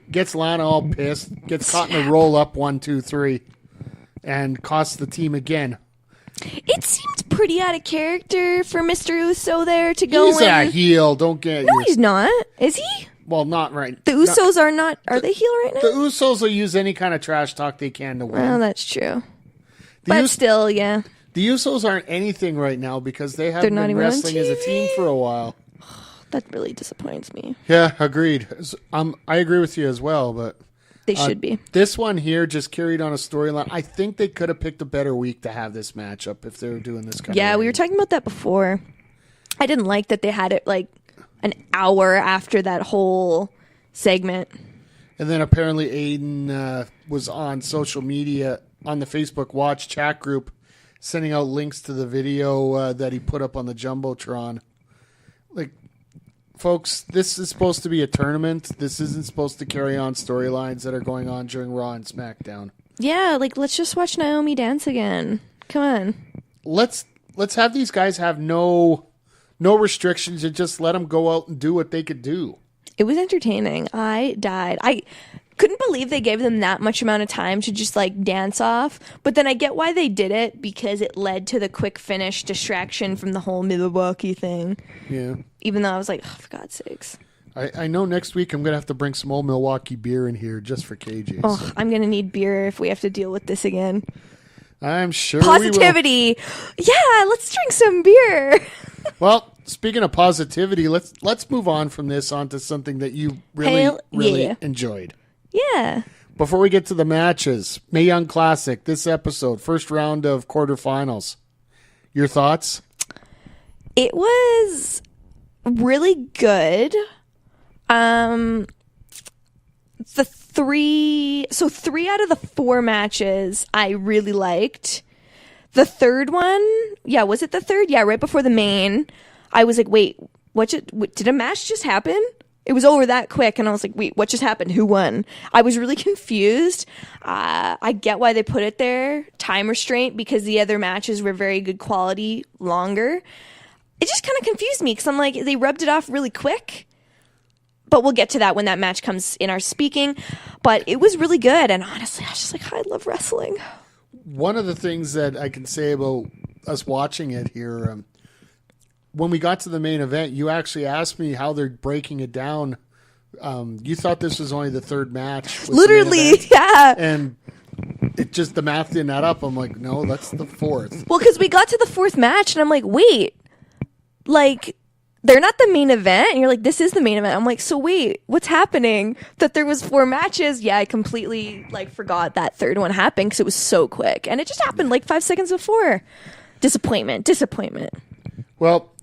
[SPEAKER 6] Gets Lana all pissed, gets caught in a roll up 1, 2, 3, and costs the team again.
[SPEAKER 5] It seemed pretty out of character for Mr. Uso there to go
[SPEAKER 6] He's
[SPEAKER 5] in.
[SPEAKER 6] a heel. Don't get
[SPEAKER 5] No, he's not. Is he?
[SPEAKER 6] well, not right.
[SPEAKER 5] The Usos are not. Are they heel right now?
[SPEAKER 6] The Usos will use any kind of trash talk they can to win.
[SPEAKER 5] Well, that's true.
[SPEAKER 6] The
[SPEAKER 5] But
[SPEAKER 6] Us-
[SPEAKER 5] still, yeah.
[SPEAKER 6] The Usos aren't anything right now because they haven't
[SPEAKER 5] not
[SPEAKER 6] been
[SPEAKER 5] even on
[SPEAKER 6] wrestling as a team
[SPEAKER 5] TV.
[SPEAKER 6] for a while.
[SPEAKER 5] That really disappoints me.
[SPEAKER 6] Yeah, agreed. I agree with you as well, but
[SPEAKER 5] They should be.
[SPEAKER 6] this one here just carried on a storyline. I think they could have picked a better week to have this matchup if they were doing this kind of
[SPEAKER 5] Yeah, we were
[SPEAKER 6] thing.
[SPEAKER 5] talking about that before. I didn't like that they had it like an hour after that whole segment.
[SPEAKER 6] And then apparently Aiden was on social media, on the Facebook Watch chat group, sending out links to the video that he put up on the Jumbotron. Like, folks, this is supposed to be a tournament. This isn't supposed to carry on storylines that are going on during Raw and SmackDown.
[SPEAKER 5] Yeah, like, let's just watch Naomi dance again. Come on.
[SPEAKER 6] Let's have these guys have no restrictions and just let them go out and do what they could do.
[SPEAKER 5] It was entertaining. I died. I couldn't believe they gave them that much amount of time to just like dance off. But then I get why they did it, because it led to the quick finish distraction from the whole Milwaukee thing.
[SPEAKER 6] Yeah.
[SPEAKER 5] Even though I was like, oh, for God's sakes.
[SPEAKER 6] I know next week I'm going to have to bring some old Milwaukee beer in here just for KJ.
[SPEAKER 5] Oh, I'm going to need beer if we have to deal with this again.
[SPEAKER 6] I'm sure
[SPEAKER 5] Positivity. Yeah, let's drink some beer.
[SPEAKER 6] Well, speaking of positivity, let's move on from this onto something that you really enjoyed.
[SPEAKER 5] Yeah.
[SPEAKER 6] Before we get to the matches, Mae Young Classic, this episode, first round of quarterfinals. Your thoughts?
[SPEAKER 5] It was really good. Three out of the 4 matches I really liked. The third one, was it the third? Yeah, right before the main. I was like, wait, did a match just happen? It was over that quick, and I was like, wait, what just happened? Who won? I was really confused. I get why they put it there, time restraint, because the other matches were very good quality, longer. It just kind of confused me, because I'm like, they rubbed it off really quick. But we'll get to that when that match comes in our speaking. But it was really good, and honestly, I was just like, I love wrestling.
[SPEAKER 6] One of the things that I can say about us watching it here, when we got to the main event, you actually asked me how they're breaking it down. You thought this was only the third match.
[SPEAKER 5] Literally, yeah.
[SPEAKER 6] And it just, the math didn't add up. I'm like, no, that's the fourth.
[SPEAKER 5] Well, because we got to the 4th match, and I'm like, wait, like, they're not the main event? And you're like, this is the main event. I'm like, so wait, what's happening? That there was 4 matches? Yeah, I completely, like, forgot that third one happened because it was so quick. And it just happened, like, 5 seconds before. Disappointment.
[SPEAKER 6] Well,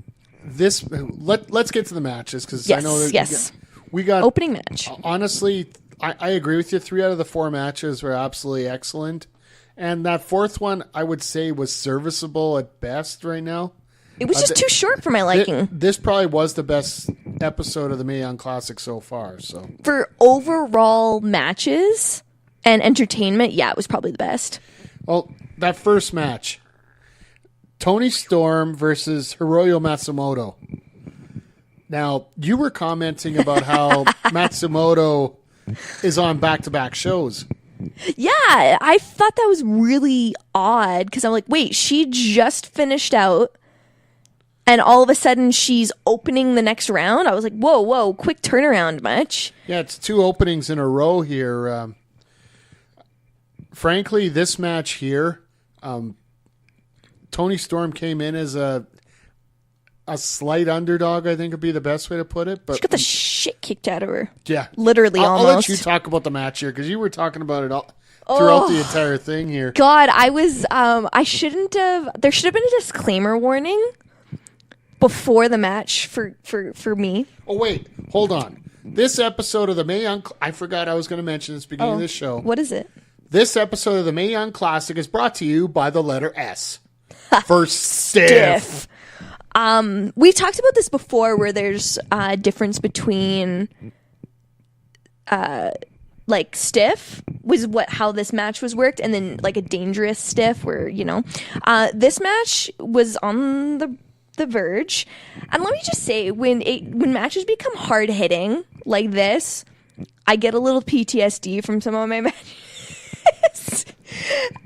[SPEAKER 6] let's get to the matches, because I know that we got
[SPEAKER 5] opening match.
[SPEAKER 6] Honestly, I agree with you. 3 out of the 4 matches were absolutely excellent, and that 4th one I would say was serviceable at best right now.
[SPEAKER 5] It was just too short for my liking.
[SPEAKER 6] This probably was the best episode of the Mae Young Classic so far. So
[SPEAKER 5] for overall matches and entertainment, yeah, it was probably the best.
[SPEAKER 6] Well, that first match, Toni Storm versus Hiroyo Matsumoto. Now, you were commenting about how Matsumoto is on back-to-back shows.
[SPEAKER 5] Yeah, I thought that was really odd, because I'm like, wait, she just finished out, and all of a sudden she's opening the next round? I was like, whoa, quick turnaround much.
[SPEAKER 6] Yeah, it's 2 openings in a row here. Frankly, this match here, Toni Storm came in as a slight underdog, I think would be the best way to put it. But
[SPEAKER 5] she got the shit kicked out of her.
[SPEAKER 6] Yeah.
[SPEAKER 5] Literally, almost.
[SPEAKER 6] I'll let you talk about the match here, because you were talking about it all throughout the entire thing here.
[SPEAKER 5] God, I was, I shouldn't have, there should have been a disclaimer warning before the match for me.
[SPEAKER 6] Oh, wait, hold on. This episode of the Mae Young, I forgot I was going to mention this beginning of this show.
[SPEAKER 5] What is it?
[SPEAKER 6] This episode of the Mae Young Classic is brought to you by the letter S for stiff.
[SPEAKER 5] We've talked about this before, where there's a difference between like stiff was how this match was worked, and then like a dangerous stiff, where this match was on the verge. And let me just say, when matches become hard hitting like this, I get a little PTSD from some of my matches.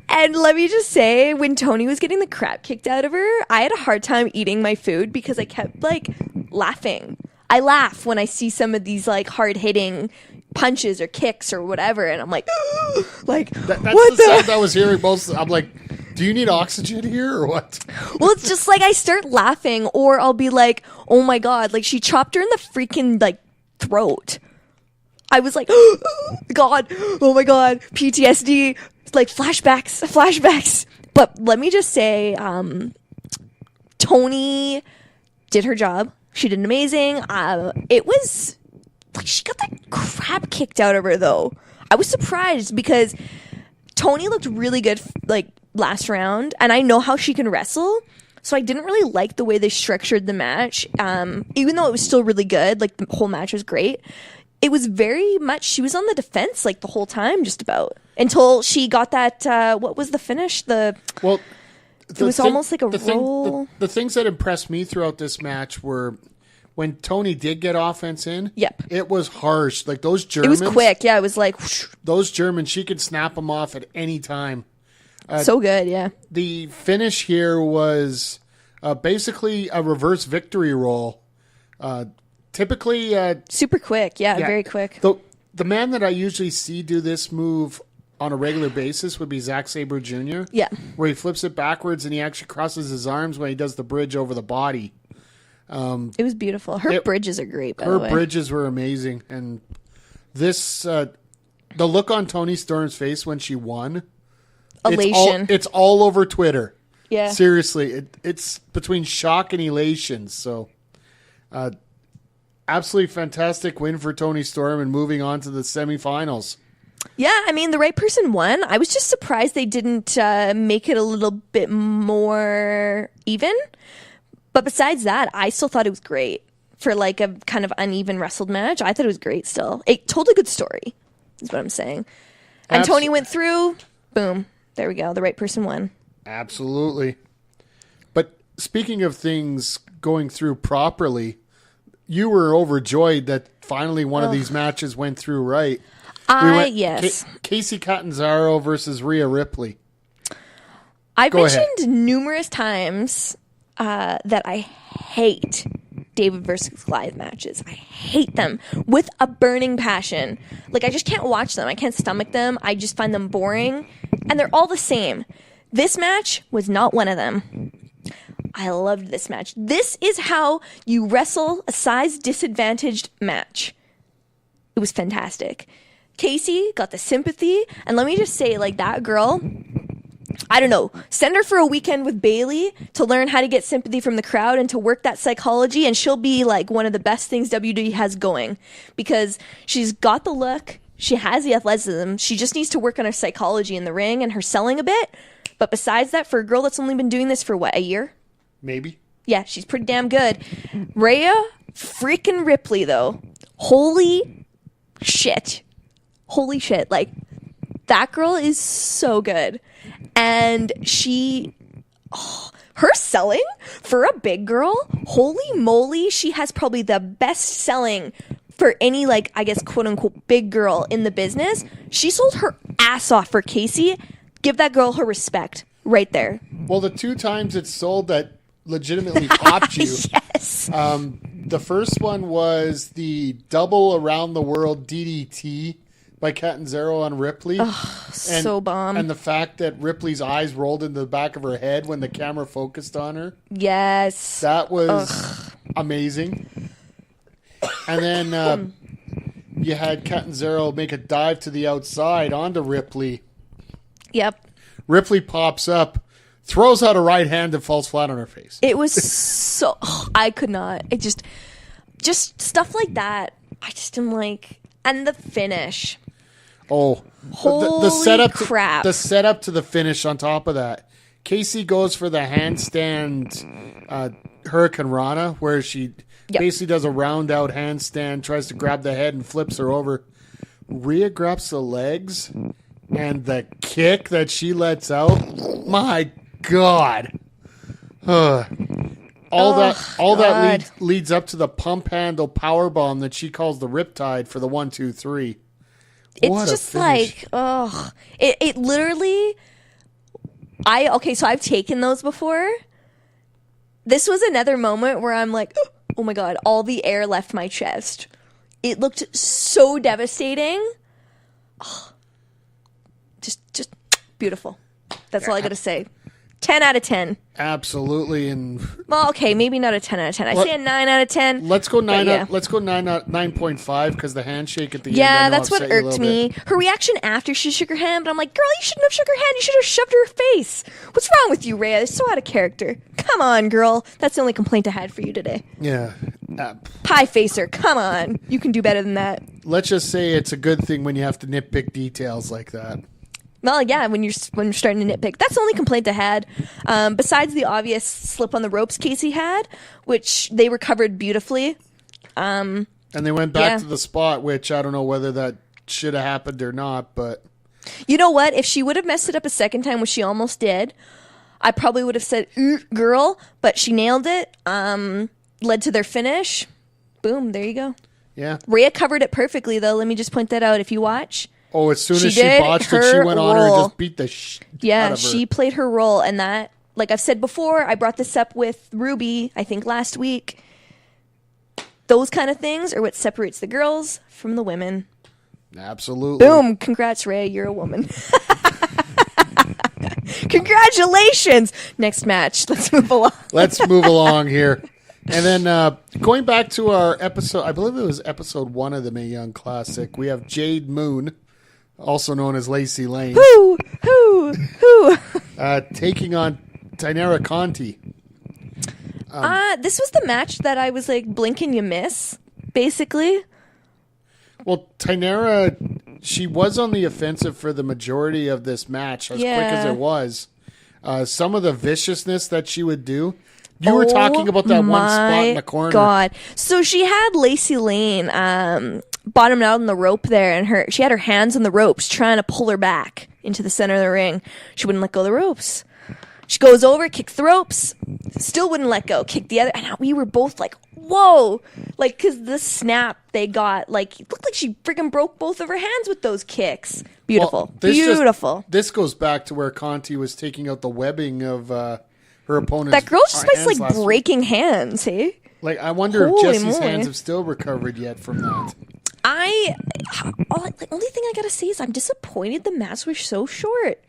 [SPEAKER 5] And let me just say, when Toni was getting the crap kicked out of her, I had a hard time eating my food because I kept like laughing. I laugh when I see some of these like hard hitting punches or kicks or whatever, and I'm like, like
[SPEAKER 6] that's what the sound I was hearing most. I'm like, do you need oxygen here or what?
[SPEAKER 5] Well, it's just like I start laughing, or I'll be like, oh my God, like she chopped her in the freaking like throat. I was like, God, oh my God, PTSD, like flashbacks. But let me just say, Toni did her job. She did amazing. It was like she got that crap kicked out of her though. I was surprised because Tony looked really good like last round, and I know how she can wrestle. So I didn't really like the way they structured the match. Even though it was still really good, like the whole match was great. It was very much, she was on the defense like the whole time just about. Until she got that, what was the finish? It was almost like a roll.
[SPEAKER 6] The things that impressed me throughout this match were when Tony did get offense in.
[SPEAKER 5] Yep.
[SPEAKER 6] It was harsh. Like those Germans.
[SPEAKER 5] It was quick. Yeah, it was like. Whoosh.
[SPEAKER 6] Those Germans, she could snap them off at any time.
[SPEAKER 5] So good, yeah.
[SPEAKER 6] The finish here was basically a reverse victory roll. Typically...
[SPEAKER 5] super quick, yeah, very quick.
[SPEAKER 6] The man that I usually see do this move on a regular basis would be Zack Sabre Jr.
[SPEAKER 5] Yeah.
[SPEAKER 6] Where he flips it backwards and he actually crosses his arms when he does the bridge over the body.
[SPEAKER 5] It was beautiful. Her bridges are great, by the way.
[SPEAKER 6] Her bridges were amazing. And this... the look on Toni Storm's face when she won...
[SPEAKER 5] Elation.
[SPEAKER 6] It's all over Twitter.
[SPEAKER 5] Yeah.
[SPEAKER 6] Seriously, it's between shock and elation. So, absolutely fantastic win for Toni Storm and moving on to the semifinals.
[SPEAKER 5] Yeah, I mean, the right person won. I was just surprised they didn't make it a little bit more even. But besides that, I still thought it was great for like a kind of uneven wrestled match. I thought it was great still. It told a good story, is what I'm saying. And Tony went through, boom. There we go. The right person won.
[SPEAKER 6] Absolutely. But speaking of things going through properly, you were overjoyed that finally one of these matches went through right.
[SPEAKER 5] Yes.
[SPEAKER 6] Casey Catanzaro versus Rhea Ripley.
[SPEAKER 5] I've mentioned numerous times that I hate David versus Goliath matches. I hate them with a burning passion. Like, I just can't watch them. I can't stomach them. I just find them boring. And they're all the same. This match was not one of them. I loved this match. This is how you wrestle a size disadvantaged match. It was fantastic. Casey got the sympathy. And let me just say, like, that girl... I don't know, send her for a weekend with Bailey to learn how to get sympathy from the crowd and to work that psychology, and she'll be like one of the best things WWE has going, because she's got the look, she has the athleticism, she just needs to work on her psychology in the ring and her selling a bit. But besides that, for a girl that's only been doing this for what, a year?
[SPEAKER 6] Maybe.
[SPEAKER 5] Yeah, she's pretty damn good. Rhea freaking Ripley, though. Holy shit. Like, that girl is so good. And her selling for a big girl, holy moly, she has probably the best selling for any, like, I guess, quote unquote, big girl in the business. She sold her ass off for Casey. Give that girl her respect right there.
[SPEAKER 6] Well, the two times it's sold that legitimately popped you.
[SPEAKER 5] Yes.
[SPEAKER 6] The first one was the double around the world DDT by Catanzaro on Ripley.
[SPEAKER 5] So bomb.
[SPEAKER 6] And the fact that Ripley's eyes rolled into the back of her head when the camera focused on her.
[SPEAKER 5] Yes.
[SPEAKER 6] That was amazing. And then you had Catanzaro make a dive to the outside onto Ripley.
[SPEAKER 5] Yep.
[SPEAKER 6] Ripley pops up, throws out a right hand and falls flat on her face.
[SPEAKER 5] It was so... I could not. It just stuff like that. I just am like... And the finish...
[SPEAKER 6] Oh,
[SPEAKER 5] holy
[SPEAKER 6] the setup
[SPEAKER 5] crap.
[SPEAKER 6] The setup to the finish on top of that. Casey goes for the handstand Hurricane Rana, where she basically does a round out handstand, tries to grab the head and flips her over. Rhea grabs the legs, and the kick that she lets out, my God. All that leads up to the pump handle powerbomb that she calls the Riptide for the 1, 2, 3.
[SPEAKER 5] It's just like, it literally, so I've taken those before. This was another moment where I'm like, oh my God, all the air left my chest. It looked so devastating. Just beautiful. That's all I got to say. 10 out of 10.
[SPEAKER 6] Absolutely, and
[SPEAKER 5] Well, okay, maybe not a 10 out of 10. I say a 9 out of 10.
[SPEAKER 6] let's go 9.
[SPEAKER 5] yeah.
[SPEAKER 6] Let's go 9.5 because the handshake at the end. I
[SPEAKER 5] Yeah,
[SPEAKER 6] know
[SPEAKER 5] that's what
[SPEAKER 6] upset you a
[SPEAKER 5] irked
[SPEAKER 6] little
[SPEAKER 5] me.
[SPEAKER 6] bit.
[SPEAKER 5] Her reaction after she shook her hand, but I'm like, girl, you shouldn't have shook her hand. You should have shoved her face. What's wrong with you, Riott? It's so out of character. Come on, girl. That's the only complaint I had for you today.
[SPEAKER 6] Yeah.
[SPEAKER 5] Pie facer, come on. You can do better than that.
[SPEAKER 6] Let's just say it's a good thing when you have to nitpick details like that.
[SPEAKER 5] Well, yeah, when you're starting to nitpick. That's the only complaint I had. Besides the obvious slip on the ropes Casey had, which they recovered beautifully.
[SPEAKER 6] And they went back
[SPEAKER 5] Yeah.
[SPEAKER 6] to the spot, which I don't know whether that should have happened or not, but
[SPEAKER 5] You know what? If she would have messed it up a second time, which she almost did, I probably would have said, girl, but she nailed it. Led to their finish. Boom, there you go.
[SPEAKER 6] yeah.
[SPEAKER 5] Riott covered it perfectly, though. Let me just point that out if you watch.
[SPEAKER 6] Oh, as soon
[SPEAKER 5] She
[SPEAKER 6] as she
[SPEAKER 5] did
[SPEAKER 6] botched it, she
[SPEAKER 5] her
[SPEAKER 6] went on her and
[SPEAKER 5] role.
[SPEAKER 6] just beat the shit out
[SPEAKER 5] Yeah,
[SPEAKER 6] of her.
[SPEAKER 5] she played her role, and that, like I've said before, I brought this up with Ruby, I think last week. Those kind of things are what separates the girls from the women.
[SPEAKER 6] Absolutely.
[SPEAKER 5] Boom! Congrats, Ray. You're a woman. Congratulations! Next match. Let's move along.
[SPEAKER 6] Let's move along here. And then going back to our episode, I believe it was episode 1 of the Mae Young Classic, we have Jade Moon, also known as Lacey Lane,
[SPEAKER 5] Who?
[SPEAKER 6] taking on Tainara Conti.
[SPEAKER 5] This was the match that I was like, blink and you miss, basically.
[SPEAKER 6] Well, Tainara, she was on the offensive for the majority of this match, as quick as
[SPEAKER 5] Yeah.
[SPEAKER 6] it was. Some of the viciousness that she would do. You were talking about that one spot in the corner.
[SPEAKER 5] God. So she had Lacey Lane bottomed out on the rope there, and she had her hands on the ropes trying to pull her back into the center of the ring. She wouldn't let go of the ropes. She goes over, kicks the ropes, still wouldn't let go, kicked the other, and we were both like, whoa! Like, because the snap they got, like, it looked like she freaking broke both of her hands with those kicks. Beautiful.
[SPEAKER 6] Well,
[SPEAKER 5] Beautiful.
[SPEAKER 6] This goes back to where Conti was taking out the webbing of her opponent's
[SPEAKER 5] That girl just
[SPEAKER 6] hands
[SPEAKER 5] likes,
[SPEAKER 6] last
[SPEAKER 5] like,
[SPEAKER 6] week.
[SPEAKER 5] breaking hands, hey?
[SPEAKER 6] Like, I wonder if
[SPEAKER 5] Holy
[SPEAKER 6] Jesse's
[SPEAKER 5] moly.
[SPEAKER 6] hands have still recovered yet from that.
[SPEAKER 5] The only thing I gotta say is I'm disappointed the match was so short.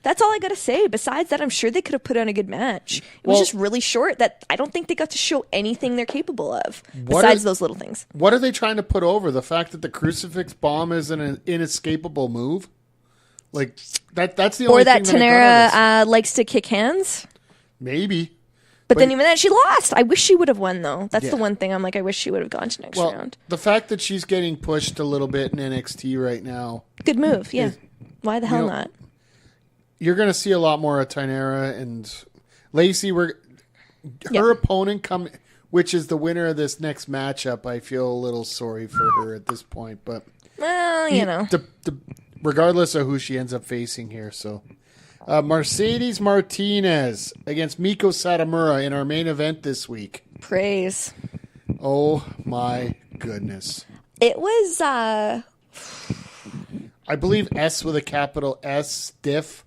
[SPEAKER 5] That's all I gotta say. Besides that, I'm sure they could have put on a good match. It was
[SPEAKER 6] Well-
[SPEAKER 5] just really short that I don't think they got to show anything they're capable of.
[SPEAKER 6] What
[SPEAKER 5] Besides
[SPEAKER 6] are-
[SPEAKER 5] those little things.
[SPEAKER 6] What are they trying to put over? The fact that the crucifix bomb is an inescapable move? Like, that's the only
[SPEAKER 5] Or that
[SPEAKER 6] thing that I got out of this.
[SPEAKER 5] Tanera likes to kick hands.
[SPEAKER 6] Maybe.
[SPEAKER 5] But then even then, she lost. I wish she would have won, though. That's the
[SPEAKER 6] Yeah.
[SPEAKER 5] one thing I'm like, I wish she would have gone to next
[SPEAKER 6] Well,
[SPEAKER 5] round.
[SPEAKER 6] the fact that she's getting pushed a little bit in NXT right now,
[SPEAKER 5] Good move, yeah. Why the hell
[SPEAKER 6] know,
[SPEAKER 5] not?
[SPEAKER 6] you're going to see a lot more of Tainara and Lacey. Her
[SPEAKER 5] Yeah.
[SPEAKER 6] opponent which is the winner of this next matchup. I feel a little sorry for her at this point, but
[SPEAKER 5] Well, you know.
[SPEAKER 6] regardless of who she ends up facing here. So, Mercedes Martinez against Miko Satomura in our main event this week.
[SPEAKER 5] Praise.
[SPEAKER 6] Oh my goodness.
[SPEAKER 5] It was,
[SPEAKER 6] I believe S with a capital S, stiff.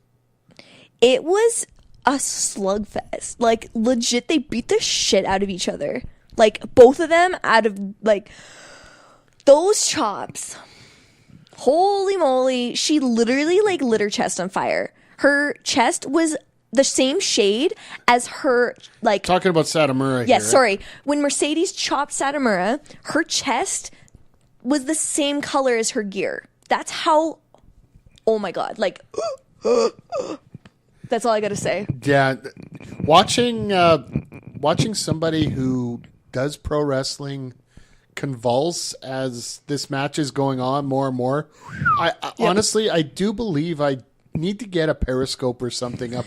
[SPEAKER 5] It was a slugfest. Like, legit, they beat the shit out of each other. Like, both of them out of, like, those chops. Holy moly. She literally, like, lit her chest on fire. Her chest was the same shade as her, like...
[SPEAKER 6] Talking about Satomura
[SPEAKER 5] Yes,
[SPEAKER 6] here.
[SPEAKER 5] sorry. When Mercedes chopped Satomura, her chest was the same color as her gear. That's how... Oh, my God. Like... That's all I gotta say.
[SPEAKER 6] Yeah, watching somebody who does pro wrestling convulse as this match is going on more and more. Honestly, I do believe I need to get a Periscope or something up.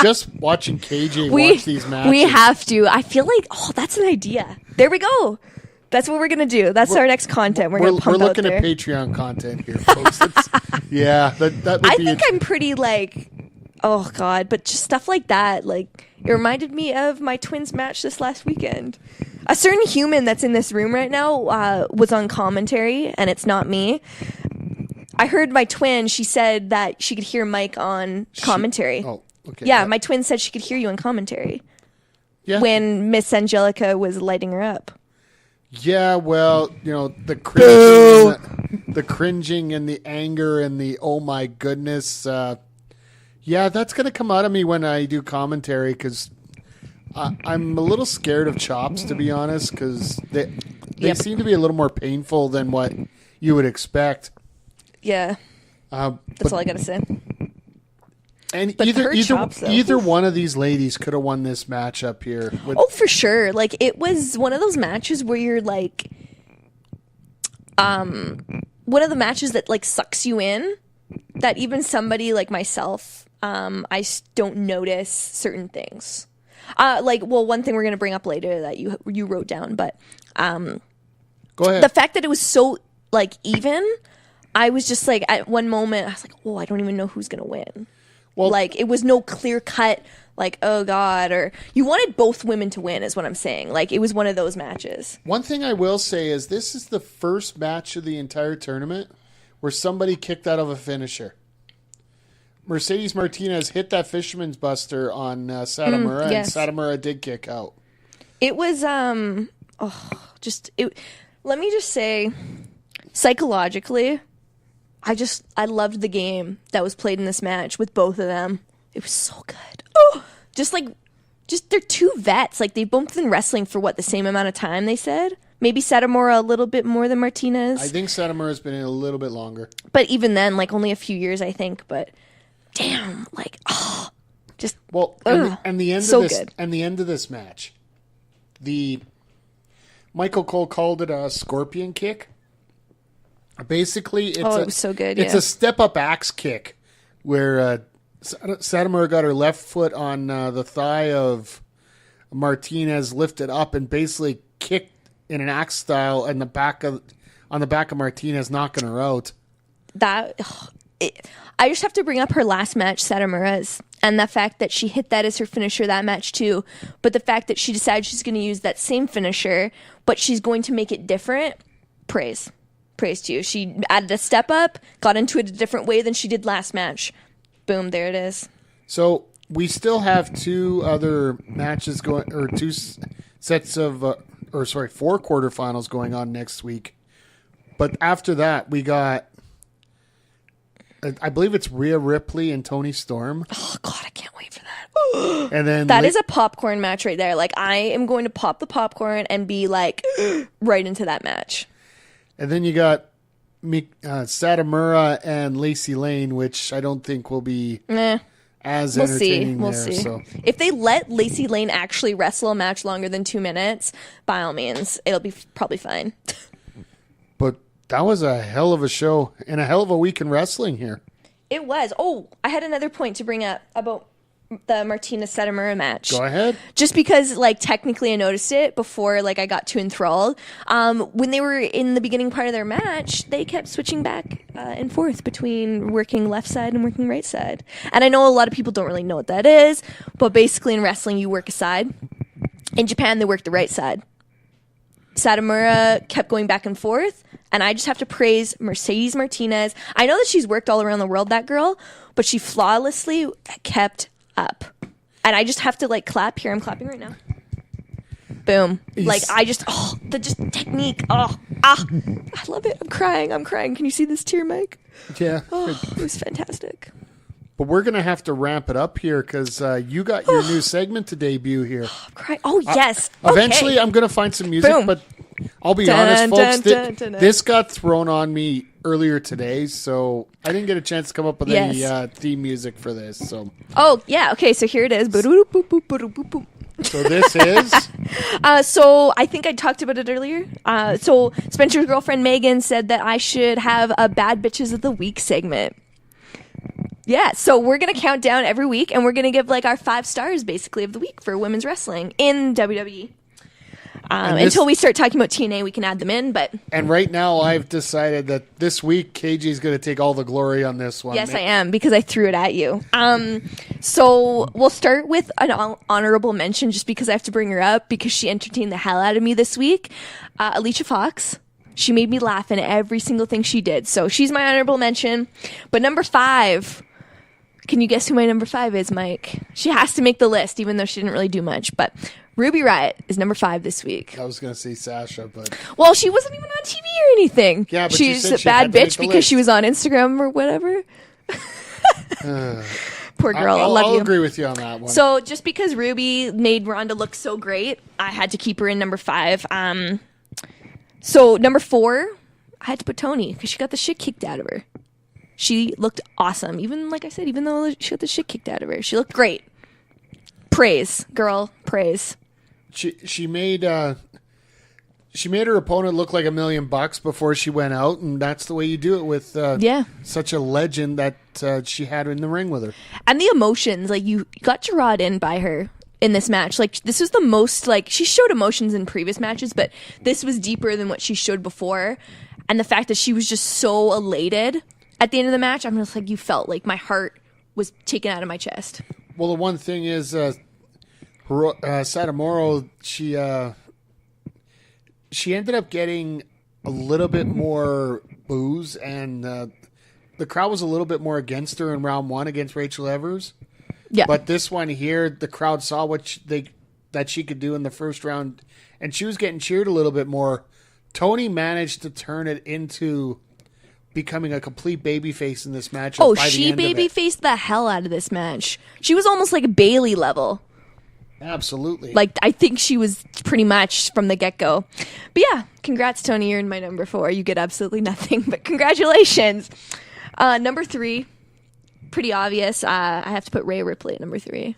[SPEAKER 6] Just watching KJ watch these matches.
[SPEAKER 5] We have to. I feel like, that's an idea. There we go. That's what we're gonna do. That's our next content. We're gonna pump
[SPEAKER 6] we're looking
[SPEAKER 5] out there.
[SPEAKER 6] at Patreon content here, folks. Yeah, that would
[SPEAKER 5] I
[SPEAKER 6] be.
[SPEAKER 5] think I'm pretty like, oh God, but just stuff like that. Like, it reminded me of my twins match this last weekend. A certain human that's in this room right now was on commentary, and it's not me. I heard my twin. She said that she could hear Mike on commentary.
[SPEAKER 6] Okay.
[SPEAKER 5] Yeah, my twin said she could hear you on commentary
[SPEAKER 6] Yeah.
[SPEAKER 5] when Miss Angelica was lighting her up.
[SPEAKER 6] Yeah, well, the cringing and the anger and the oh my goodness, Yeah, that's going to come out of me when I do commentary because I'm a little scared of chops, to be honest, because they seem to be a little more painful than what you would expect.
[SPEAKER 5] Yeah. That's all I got to say.
[SPEAKER 6] And
[SPEAKER 5] But her chops, though.
[SPEAKER 6] either one of these ladies could have won this match up here.
[SPEAKER 5] Oh, for sure. Like, it was one of those matches where you're like, one of the matches that like sucks you in, that even somebody like myself, I don't notice certain things. One thing we're going to bring up later that you wrote down, but
[SPEAKER 6] Go ahead.
[SPEAKER 5] the fact that it was so like even, I was just like, at one moment I was like, oh, I don't even know who's going to win.
[SPEAKER 6] Well,
[SPEAKER 5] Like, it was no clear cut, like, oh God, or you wanted both women to win is what I'm saying. Like, it was one of those matches.
[SPEAKER 6] one thing I will say is this is the first match of the entire tournament where somebody kicked out of a finisher. Mercedes Martinez hit that Fisherman's Buster on Satomura,
[SPEAKER 5] yes.
[SPEAKER 6] and Satomura did kick out.
[SPEAKER 5] It was, let me just say, psychologically, I loved the game that was played in this match with both of them. It was so good. Oh, they're two vets. Like, they've both been wrestling for the same amount of time, they said. Maybe Satomura a little bit more than Martinez.
[SPEAKER 6] I think Satomura's been in a little bit longer.
[SPEAKER 5] But even then, like, only a few years, I think. But damn, like, just
[SPEAKER 6] and the end
[SPEAKER 5] so
[SPEAKER 6] of this
[SPEAKER 5] good.
[SPEAKER 6] and the end of this match, the Michael Cole called it a scorpion kick. Basically, it
[SPEAKER 5] was so good.
[SPEAKER 6] It's a step up axe kick where Satomura got her left foot on the thigh of Martinez, lifted up, and basically kicked in an axe style on the back of Martinez, knocking her out.
[SPEAKER 5] I just have to bring up her last match, Satomura's, and the fact that she hit that as her finisher that match too. But the fact that she decided she's going to use that same finisher, but she's going to make it different. Praise to you. She added a step up, got into it a different way than she did last match. Boom, there it is.
[SPEAKER 6] So we still have two other matches going, or two sets of, four quarterfinals going on next week. But after that, we got, I believe it's Rhea Ripley and Toni Storm.
[SPEAKER 5] Oh God, I can't wait for that.
[SPEAKER 6] And then
[SPEAKER 5] that is a popcorn match right there. Like, I am going to pop the popcorn and be like right into that match.
[SPEAKER 6] And then you got Satomura and Lacey Lane, which I don't think will be as entertaining.
[SPEAKER 5] We'll see.
[SPEAKER 6] So.
[SPEAKER 5] If they let Lacey Lane actually wrestle a match longer than 2 minutes, by all means, it'll be probably fine.
[SPEAKER 6] But that was a hell of a show and a hell of a week in wrestling here.
[SPEAKER 5] It was. Oh, I had another point to bring up about the Martinez Satomura match.
[SPEAKER 6] Go ahead.
[SPEAKER 5] Just because, like, technically I noticed it before, like, I got too enthralled. When they were in the beginning part of their match, they kept switching back and forth between working left side and working right side. And I know a lot of people don't really know what that is, but basically in wrestling, you work a side. In Japan, they work the right side. Satomura kept going back and forth, and I just have to praise Mercedes Martinez. I know that she's worked all around the world, that girl, but she flawlessly kept up. And I just have to, like, clap. Here, I'm clapping right now. Boom. Like, I just, the technique. I love it. I'm crying. Can you see this tear, Mike?
[SPEAKER 6] Yeah.
[SPEAKER 5] It was fantastic.
[SPEAKER 6] But we're going to have to ramp it up here because you got your new segment to debut here.
[SPEAKER 5] I'm crying. Oh, yes.
[SPEAKER 6] Eventually,
[SPEAKER 5] Okay.
[SPEAKER 6] I'm going to find some music,
[SPEAKER 5] Boom.
[SPEAKER 6] but I'll be honest, folks. This got thrown on me earlier today, so I didn't get a chance to come up with any theme music for this. So.
[SPEAKER 5] Oh, yeah. Okay, so here it is.
[SPEAKER 6] So this is?
[SPEAKER 5] So I think I talked about it earlier. So Spencer's girlfriend Megan said that I should have a Bad Bitches of the Week segment. Yeah, so we're going to count down every week, and we're going to give, like, our 5 stars, basically, of the week for women's wrestling in WWE. Until we start talking about TNA, we can add them in, but...
[SPEAKER 6] And right now, I've decided that this week, KG is going to take all the glory on this one.
[SPEAKER 5] Yes, I am, because I threw it at you. So we'll start with an honorable mention, just because I have to bring her up, because she entertained the hell out of me this week. Alicia Fox. She made me laugh in every single thing she did. So she's my honorable mention. But number 5... Can you guess who my number 5 is, Mike? She has to make the list, even though she didn't really do much. But Ruby Riott is number 5 this week.
[SPEAKER 6] I was going to say Sasha, but...
[SPEAKER 5] Well, she wasn't even on TV or anything.
[SPEAKER 6] Yeah, but
[SPEAKER 5] she's
[SPEAKER 6] she said
[SPEAKER 5] a
[SPEAKER 6] she
[SPEAKER 5] bad
[SPEAKER 6] had to make
[SPEAKER 5] bitch
[SPEAKER 6] the
[SPEAKER 5] because
[SPEAKER 6] list.
[SPEAKER 5] she was on Instagram or whatever. Poor girl.
[SPEAKER 6] I'll
[SPEAKER 5] Love you.
[SPEAKER 6] agree with you on that one.
[SPEAKER 5] So just because Ruby made Ronda look so great, I had to keep her in number 5. So number 4, I had to put Tony because she got the shit kicked out of her. She looked awesome. Even, like I said, even though she got the shit kicked out of her, she looked great. Praise, girl, praise.
[SPEAKER 6] She made her opponent look like $1 million before she went out, and that's the way you do it with such a legend that she had in the ring with her.
[SPEAKER 5] And the emotions, like you got Riott in by her in this match. Like this was the most, like she showed emotions in previous matches, but this was deeper than what she showed before. And the fact that she was just so elated at the end of the match, I'm just like, you felt like my heart was taken out of my chest.
[SPEAKER 6] Well, the one thing is, Satomura, she ended up getting a little bit more boos, and the crowd was a little bit more against her in round 1 against Rachel Evers.
[SPEAKER 5] Yeah.
[SPEAKER 6] But this one here, the crowd saw that she could do in the first round, and she was getting cheered a little bit more. Tony managed to turn it into becoming a complete babyface in this match.
[SPEAKER 5] Oh, she babyfaced the hell out of this match. She was almost like a Bailey level.
[SPEAKER 6] Absolutely.
[SPEAKER 5] Like, I think she was pretty much from the get-go. But yeah, congrats, Tony. You're in my number 4. You get absolutely nothing, but congratulations. Number 3, pretty obvious. I have to put Rhea Ripley at number 3.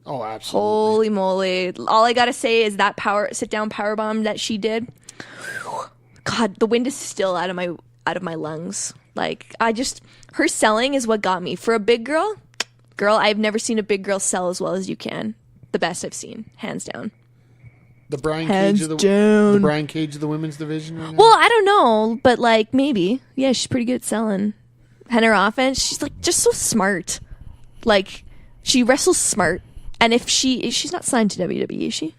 [SPEAKER 6] Oh, absolutely.
[SPEAKER 5] Holy moly. All I got to say is that sit-down powerbomb that she did. God, the wind is still out of my lungs. Like, her selling is what got me. For a big girl, I've never seen a big girl sell as well as you can. The best I've seen, hands down.
[SPEAKER 6] The Brian
[SPEAKER 5] Hands
[SPEAKER 6] Cage
[SPEAKER 5] down.
[SPEAKER 6] the Brian Cage of the women's division right now?
[SPEAKER 5] Well, I don't know, but like maybe. Yeah, she's pretty good at selling. And her offense, she's like just so smart. Like she wrestles smart. And if she's not signed to WWE, is she?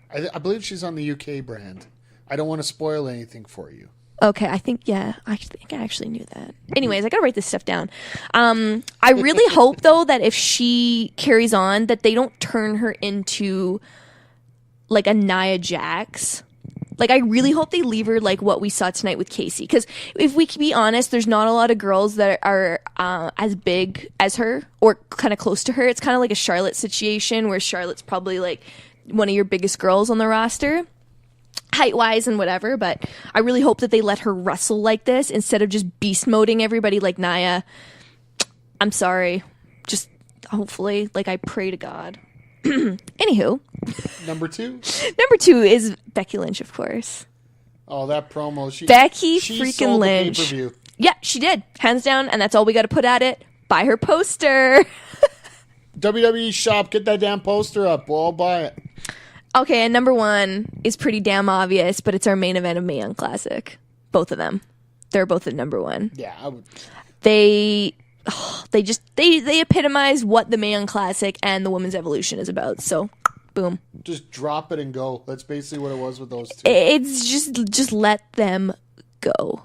[SPEAKER 6] I believe she's on the UK brand. I don't want to spoil anything for you.
[SPEAKER 5] Okay, I think I actually knew that. Anyways, I gotta write this stuff down. I really hope though that if she carries on, that they don't turn her into like a Nia Jax. Like I really hope they leave her like what we saw tonight with Casey. Because if we can be honest, there's not a lot of girls that are as big as her or kind of close to her. It's kind of like a Charlotte situation where Charlotte's probably like one of your biggest girls on the roster, height-wise and whatever, but I really hope that they let her wrestle like this instead of just beast moding everybody like Nia. I'm sorry. Just hopefully, like I pray to God. Anywho.
[SPEAKER 6] Number 2?
[SPEAKER 5] Number 2 is Becky Lynch, of course.
[SPEAKER 6] Oh, that promo. She
[SPEAKER 5] freaking
[SPEAKER 6] sold
[SPEAKER 5] Lynch.
[SPEAKER 6] The pay-per-view.
[SPEAKER 5] Yeah, she did. Hands down, and that's all we got to put at it. Buy her poster.
[SPEAKER 6] WWE shop, get that damn poster up. We'll all buy it.
[SPEAKER 5] Okay, and number 1 is pretty damn obvious, but it's our main event of Mae Young Classic. Both of them. They're both at number 1.
[SPEAKER 6] Yeah, I would.
[SPEAKER 5] They epitomize what the Mae Young Classic and the Women's Evolution is about. So, boom.
[SPEAKER 6] Just drop it and go. That's basically what it was with those two.
[SPEAKER 5] It's just let them go.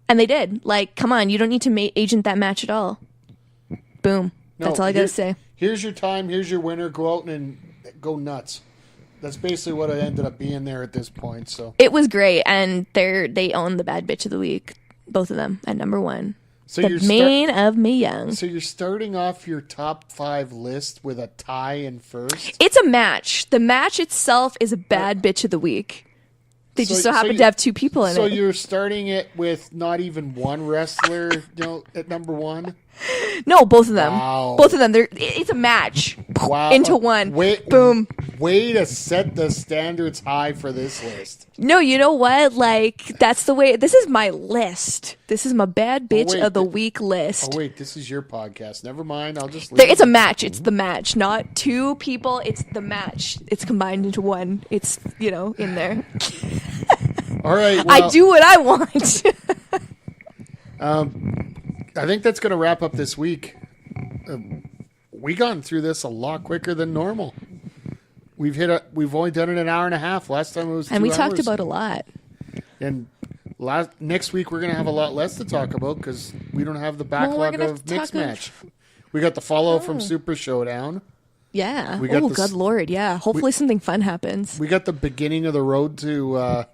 [SPEAKER 5] And they did. Like, come on, you don't need to agent that match at all. Boom. That's all I gotta say.
[SPEAKER 6] Here's your time. Here's your winner. Go out and go nuts. That's basically what it ended up being there at this point. So
[SPEAKER 5] it was great, and they own the bad bitch of the week, both of them at number 1.
[SPEAKER 6] So
[SPEAKER 5] the main of Mae Young.
[SPEAKER 6] So you're starting off your top 5 list with a tie in first.
[SPEAKER 5] It's a match. The match itself is a bad bitch of the week. They just so happen to have 2 people in it.
[SPEAKER 6] So you're starting it with not even one wrestler, at number 1.
[SPEAKER 5] No, both of them.
[SPEAKER 6] Wow.
[SPEAKER 5] Both of them. It's a match.
[SPEAKER 6] Wow.
[SPEAKER 5] Into one. Boom.
[SPEAKER 6] Way to set the standards high for this list.
[SPEAKER 5] No, you know what? Like, that's the way. This is my list. This is my bad bitch of the week list.
[SPEAKER 6] Oh, wait. This is your podcast. Never mind. I'll just leave
[SPEAKER 5] It's a match. It's the match. Not 2 people. It's the match. It's combined into one. It's, in there.
[SPEAKER 6] All right. Well,
[SPEAKER 5] I do what I want.
[SPEAKER 6] I think that's going to wrap up this week. We gone through this a lot quicker than normal. We've only done it an hour and a half. Last time it was 2 hours.
[SPEAKER 5] And we talked about a lot.
[SPEAKER 6] And next week we're going to have a lot less to talk about because we don't have the backlog of mixed match. We got the follow from Super Showdown.
[SPEAKER 5] Yeah. Good Lord. Yeah. Hopefully something fun happens.
[SPEAKER 6] We got the beginning of the road to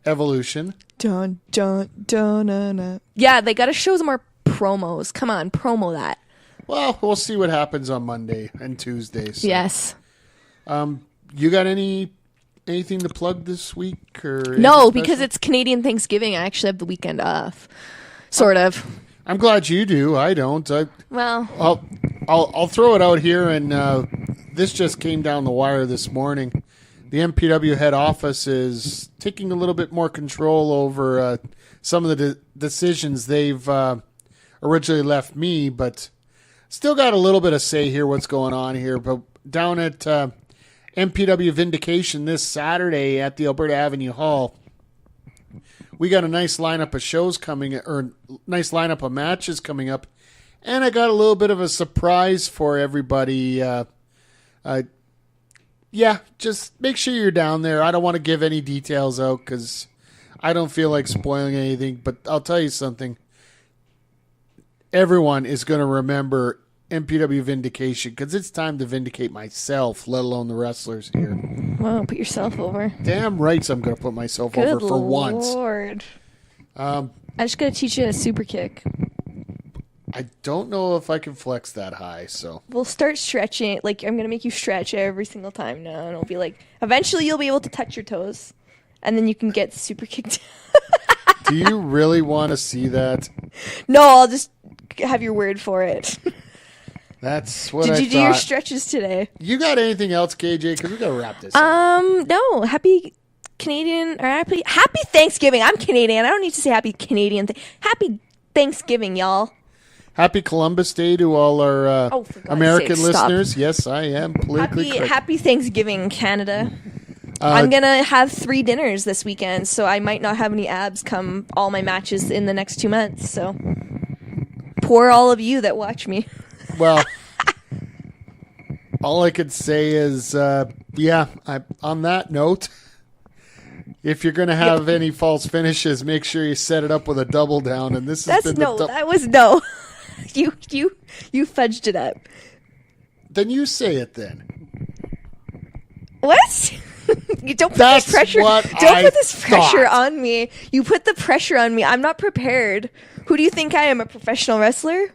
[SPEAKER 6] Evolution.
[SPEAKER 5] Dun, dun, dun, dun, dun. Yeah, they got to show some more promos. Come on, promo that.
[SPEAKER 6] Well, we'll see what happens on Monday and Tuesday. So.
[SPEAKER 5] Yes.
[SPEAKER 6] You got anything to plug this week? Or
[SPEAKER 5] No, because it's Canadian Thanksgiving. I actually have the weekend off. Sort of.
[SPEAKER 6] I'm glad you do. I don't.
[SPEAKER 5] Well,
[SPEAKER 6] I'll throw it out here, and this just came down the wire this morning. The MPW head office is taking a little bit more control over some of the decisions they've originally left me, but still got a little bit of say here what's going on here. But down at MPW Vindication this Saturday at the Alberta Avenue Hall, we got a nice lineup of shows coming, or nice lineup of matches coming up, and I got a little bit of a surprise for everybody. Yeah, just make sure you're down there. I don't want to give any details out because I don't feel like spoiling anything, but I'll tell you something. Everyone is going to remember MPW Vindication because it's time to vindicate myself, let alone the wrestlers here.
[SPEAKER 5] well, put yourself over.
[SPEAKER 6] Damn rights I'm going to put myself
[SPEAKER 5] Good
[SPEAKER 6] over for once.
[SPEAKER 5] Lord. I just got to teach you a super kick.
[SPEAKER 6] I don't know if I can flex that high, so.
[SPEAKER 5] We'll start stretching. Like, I'm going to make you stretch every single time now. And it'll be like, eventually you'll be able to touch your toes. And then you can get super kicked.
[SPEAKER 6] Do you really want to see that?
[SPEAKER 5] No, I'll just have your word for it.
[SPEAKER 6] That's what
[SPEAKER 5] Did
[SPEAKER 6] I
[SPEAKER 5] you do your
[SPEAKER 6] thought.
[SPEAKER 5] stretches today?
[SPEAKER 6] You got anything else, KJ? Because we got to wrap this up.
[SPEAKER 5] No. Happy Canadian, or happy Thanksgiving. I'm Canadian. I don't need to say happy Canadian. Happy Thanksgiving, y'all.
[SPEAKER 6] Happy Columbus Day to all our
[SPEAKER 5] for God's
[SPEAKER 6] American
[SPEAKER 5] sake, stop.
[SPEAKER 6] listeners. Yes, I am politically correct.
[SPEAKER 5] Happy Thanksgiving, Canada. I'm going to have 3 dinners this weekend, so I might not have any abs come all my matches in the next 2 months. So, poor all of you that watch me.
[SPEAKER 6] Well, all I could say is, on that note, if you're going to have any false finishes, make sure you set it up with a double down. And this has been
[SPEAKER 5] That was no. You fudged it up.
[SPEAKER 6] Then you say it then.
[SPEAKER 5] What? You don't put
[SPEAKER 6] That's
[SPEAKER 5] this pressure.
[SPEAKER 6] what
[SPEAKER 5] Don't
[SPEAKER 6] I
[SPEAKER 5] put this pressure
[SPEAKER 6] thought.
[SPEAKER 5] on me. You put the pressure on me. I'm not prepared. Who do you think I am? A professional wrestler?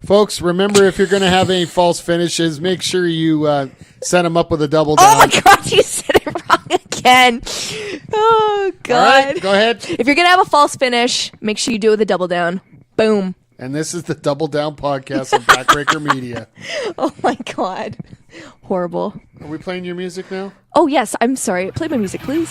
[SPEAKER 6] Folks, remember, if you're going to have any false finishes, make sure you set them up with a double down.
[SPEAKER 5] Oh my God! You said it wrong again. Oh God!
[SPEAKER 6] All right, go ahead.
[SPEAKER 5] If you're gonna have a false finish, make sure you do it with a double down. Boom.
[SPEAKER 6] And this is the Double Down Podcast on Backbreaker Media.
[SPEAKER 5] Oh my God! Horrible.
[SPEAKER 6] Are we playing your music now?
[SPEAKER 5] Oh yes. I'm sorry. Play my music, please.